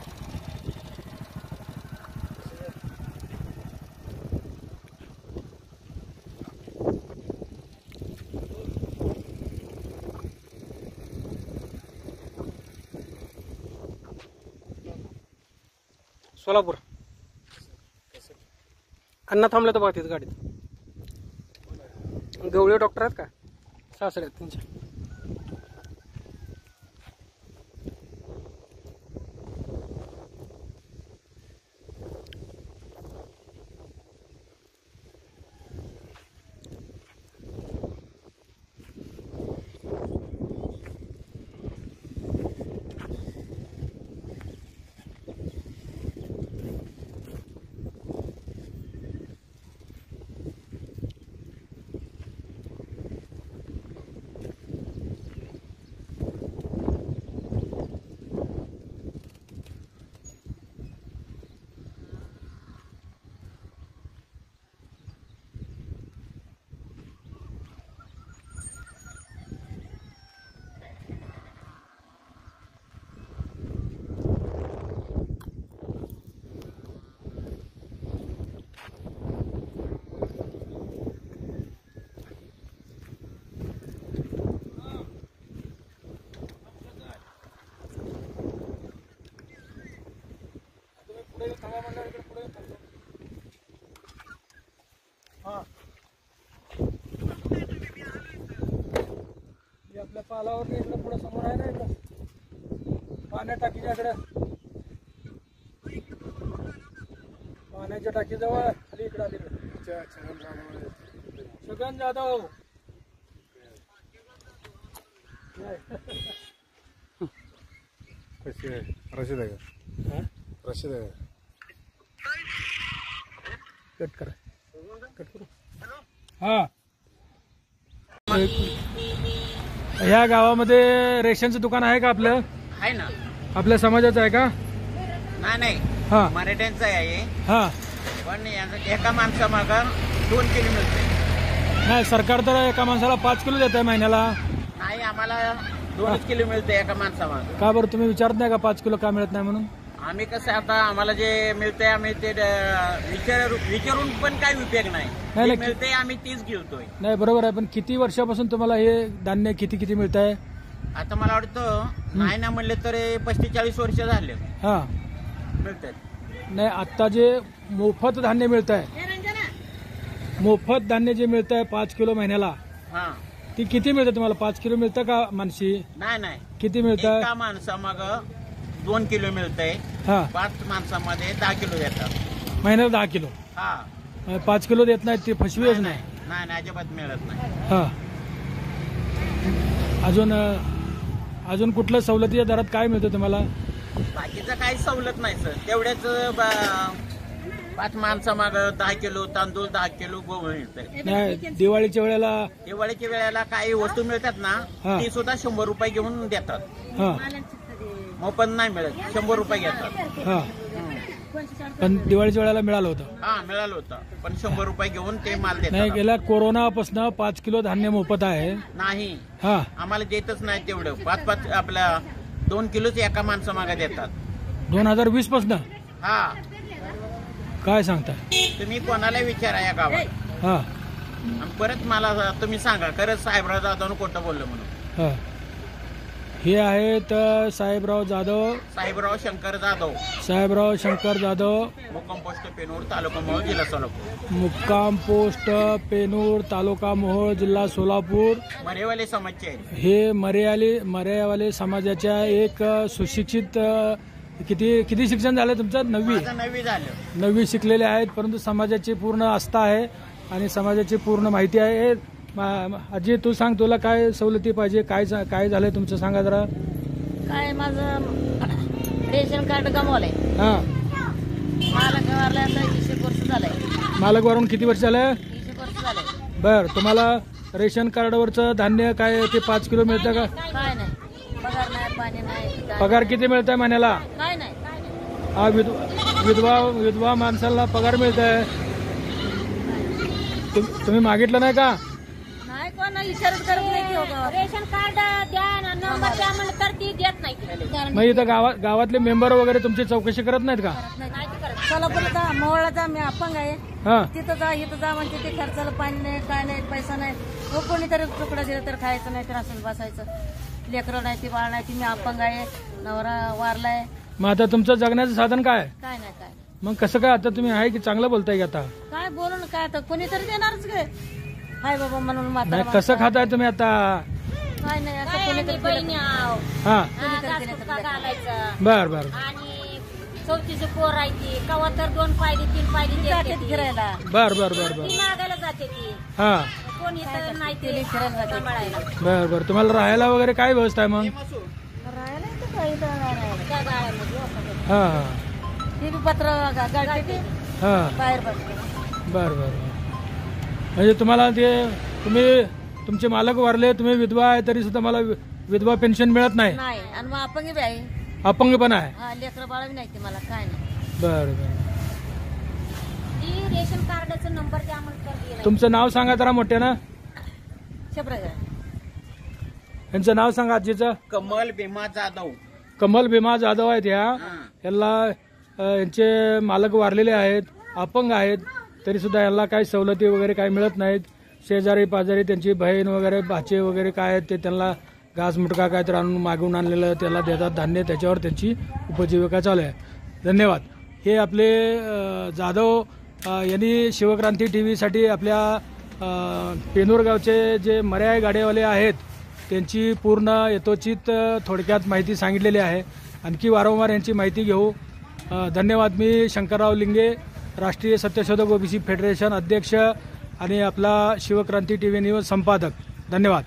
सोलापूर. अण्णा थांबले तर बघा गाडीत. गवळे डॉक्टर आहेत का? सासरे आहेत त्यांचे. आपल्या पालावर इकडं पुढे समोर आहे ना, इकडं पाण्या टाकीच्या इकडे, पाण्याच्या टाकीजवळ खाली इकडं आली. छगन जाधव कशी आहे? रशीद आहे का? रशीद आहे. कट करा, कट करू. हा, ह्या गावामध्ये रेशनचं दुकान आहे का आपलं? आहे ना. आपल्या समाजाचं आहे का? नाही हा मराठ्यांचं आहे. हा, पण एका माणसामागं 2 किलो मिळते. नाही सरकार तर एका माणसाला 5 किलो देत आहे महिन्याला. नाही, आम्हाला 2 किलो मिळते एका माणसामागं. का बरं तुम्ही विचारत नाही का 5 किलो का मिळत नाही म्हणून? आम्ही कसं आता आम्हाला जे मिळतंय आम्ही ते विचारून पण काही उपयोग नाही. नाही. मिळते आम्ही तीच घेतोय. नाही बरोबर आहे, पण किती वर्षापासून तुम्हाला हे धान्य किती मिळत आहे? आता मला वाटतं नाही ना म्हणले तर 35-40 वर्ष झाले हा, मिळतात. नाही आता जे मोफत धान्य मिळत आहे, मोफत धान्य जे मिळत आहे 5 किलो महिन्याला, हा ती किती मिळतं तुम्हाला? 5 किलो मिळतं का मानसी? नाही किती मिळतं? एका माणसामागं 2 किलो मिळतंय. हा, 5 माणसामध्ये 10 किलो देतात. महिन्याला 10 किलो. हा 5 किलो देत नाहीत, ते फसवीच नाही. नाही अजिबात मिळत नाही. हा, अजून कुठल्या सवलतीच्या दरात काय मिळतं तुम्हाला? बाकीचं काही सवलत नाही सर. तेवढ्याच 5 माणसामागं 10 किलो तांदूळ, 10 किलो गहू मिळतंय. नाही, दिवाळीच्या वेळेला दिवाळीच्या वेळेला काही वस्तू मिळतात ना, हा. ती सुद्धा 100 रुपये घेऊन देतात. हा मोफत नाही मिळत, 100 रुपये घेतात. हा, पण दिवाळीच्या वेळेला मिळालं होतं. हा मिळालं होतं, पण 100 रुपये घेऊन ते माल नाही, देतात. गेल्या कोरोनापासून 5 किलो धान्य मोफत आहे. नाही, हा, आम्हाला देतच नाही तेवढं. 5 आपल्या 2 किलोच एका माणसामागे देतात. 2020 पासून. हा, काय सांगताय? तुम्ही कोणाला विचारा या गावात. हा आणि परत मला तुम्ही सांगा खरंच साहेबराव जाधव खोटं बोललं म्हणून. हा, हे आहेत साहेबराव जाधव, साहेबराव शंकर जाधव, साहेबराव शंकर जाधव, मुक्काम पोस्ट पेनूर, तालुका मोहोळ, जिल्हा सोलापूर. मुक्काम पोस्ट पेनूर, तालुका मोहोळ, जिल्हा सोलापूर. मरेवाले समाजचे आहेत. हे मर्यावाले समाजाच्या एक सुशिक्षित, किती शिक्षण झालं तुमचं? 9वी. माझं 9वी झालं. 9वी शिकलेले आहेत, परंतु समाजाची पूर्ण आस्था आहे आणि समाजाची पूर्ण माहिती आहे. आजी तू सांग, तुला काय सवलती पाहिजे? काय झालंय तुमचं सांगा जरा. काय माझं रेशन कार्ड गमावलंय. हा, मालक वारला आता 20 वर्ष झालंय. मालक वारून किती वर्ष झालं? 20 वर्ष झालंय. बर, तुम्हाला रेशन कार्डवरचं धान्य काय ते 5 किलो मिळतं का? काय नाही, पगार नाही, पाणी नाही. पगार किती मिळत आहे महिन्याला? काय नाही. हा, विधवा माणसाला पगार मिळत आहे. तुम्ही मागितलं नाही का? नाही, कोण विचारच करत नाही. रेशन कार्ड द्या नंबर द्या म्हणलं तर ती देत नाही. मग इथं गावातले मेंबर वगैरे तुमची चौकशी करत नाहीत का? सोलापूरला जा, मोहोळला जा, मी अपंग आहे. हा, तिथं जा इथं जा म्हणते, ते खर्चाला पाणी नाही, काय नाही, पैसा नाही. मग कोणीतरी तुकडा दिला तर खायचं, नाही तर असं बसायचं. लेकरं नाही, ती बाळ नाही, ती मी अपंग आहे, नवरा वारलाय, मग आता तुमचं जगण्याचं साधन काय आहे? काय नाही काय मग कसं काय आता तुम्ही आहे की चांगलं बोलताय की आता काय बोलून काय तर कोणीतरी देणारच गे हाय बाबा म्हणून नाही म्हातारा कसं खाताय तुम्ही आता काय नाही आता काय कोणीतरी आम्ही बहिणी आहो हा घासपुटका घालायचा बर बर आणि चौथीची पोर आहे ती कवा तर 2 पायली 3 पायली जाते देते ती. फिरायला बर बर बर बर ती मागायला जाते ती हा कोणी तर नाही ते फिरायला जाते. सांभाळायला बर बर तुम्हाला राहायला वगैरे काय व्यवस्था आहे मग राहायला इथं काय इथं राहायला. त्या गाळ्यामध्ये असं. हा हा ती बी पत्र गाडते हा बाहेर बसते बर बर म्हणजे तुम्हाला ते तुम्ही तुमचे मालक वारले तुम्ही विधवा आहे तरी सुद्धा मला विधवा पेन्शन मिळत नाही नाही आणि मग अपंग बी आहे अपंग पण आहे हा लेकर बाळ बी नाही ते मला काय नाही बर बर ती रेशन कार्डाचा नंबर द्या म्हणून तर दिला. तुमचं नाव सांगा जरा मोठ्यानं शब्द यांचं नाव सांगा आजीचं कमल भीमा जाधव. कमल भीमा जाधव आहेत यांना यांचे मालक वारलेले आहेत अपंग आहेत तरी सुद्धा यांना काही सवलती वगैरे काही मिळत नाहीत शेजारी पाजारी त्यांची बहीण वगैरे भाचे वगैरे काय आहेत ते त्यांना घास मुटका काय तर आणून मागून आणलेलं त्याला देतात धान्य त्याच्यावर त्यांची उपजीविका चालू आहे धन्यवाद हे आपले जाधव यांनी शिवक्रांती टीव्हीसाठी आपल्या पेनूर गावचे जे मर्याय गाडीवाले आहेत त्यांची पूर्ण यथोचित थोडक्यात माहिती सांगितलेली आहे आणखी वारंवार यांची माहिती घेऊ धन्यवाद मी शंकरराव लिंगे राष्ट्रीय सत्यशोधक ओबीसी फेडरेशन अध्यक्ष आणि आपला शिवक्रांती टीव्ही न्यूज संपादक धन्यवाद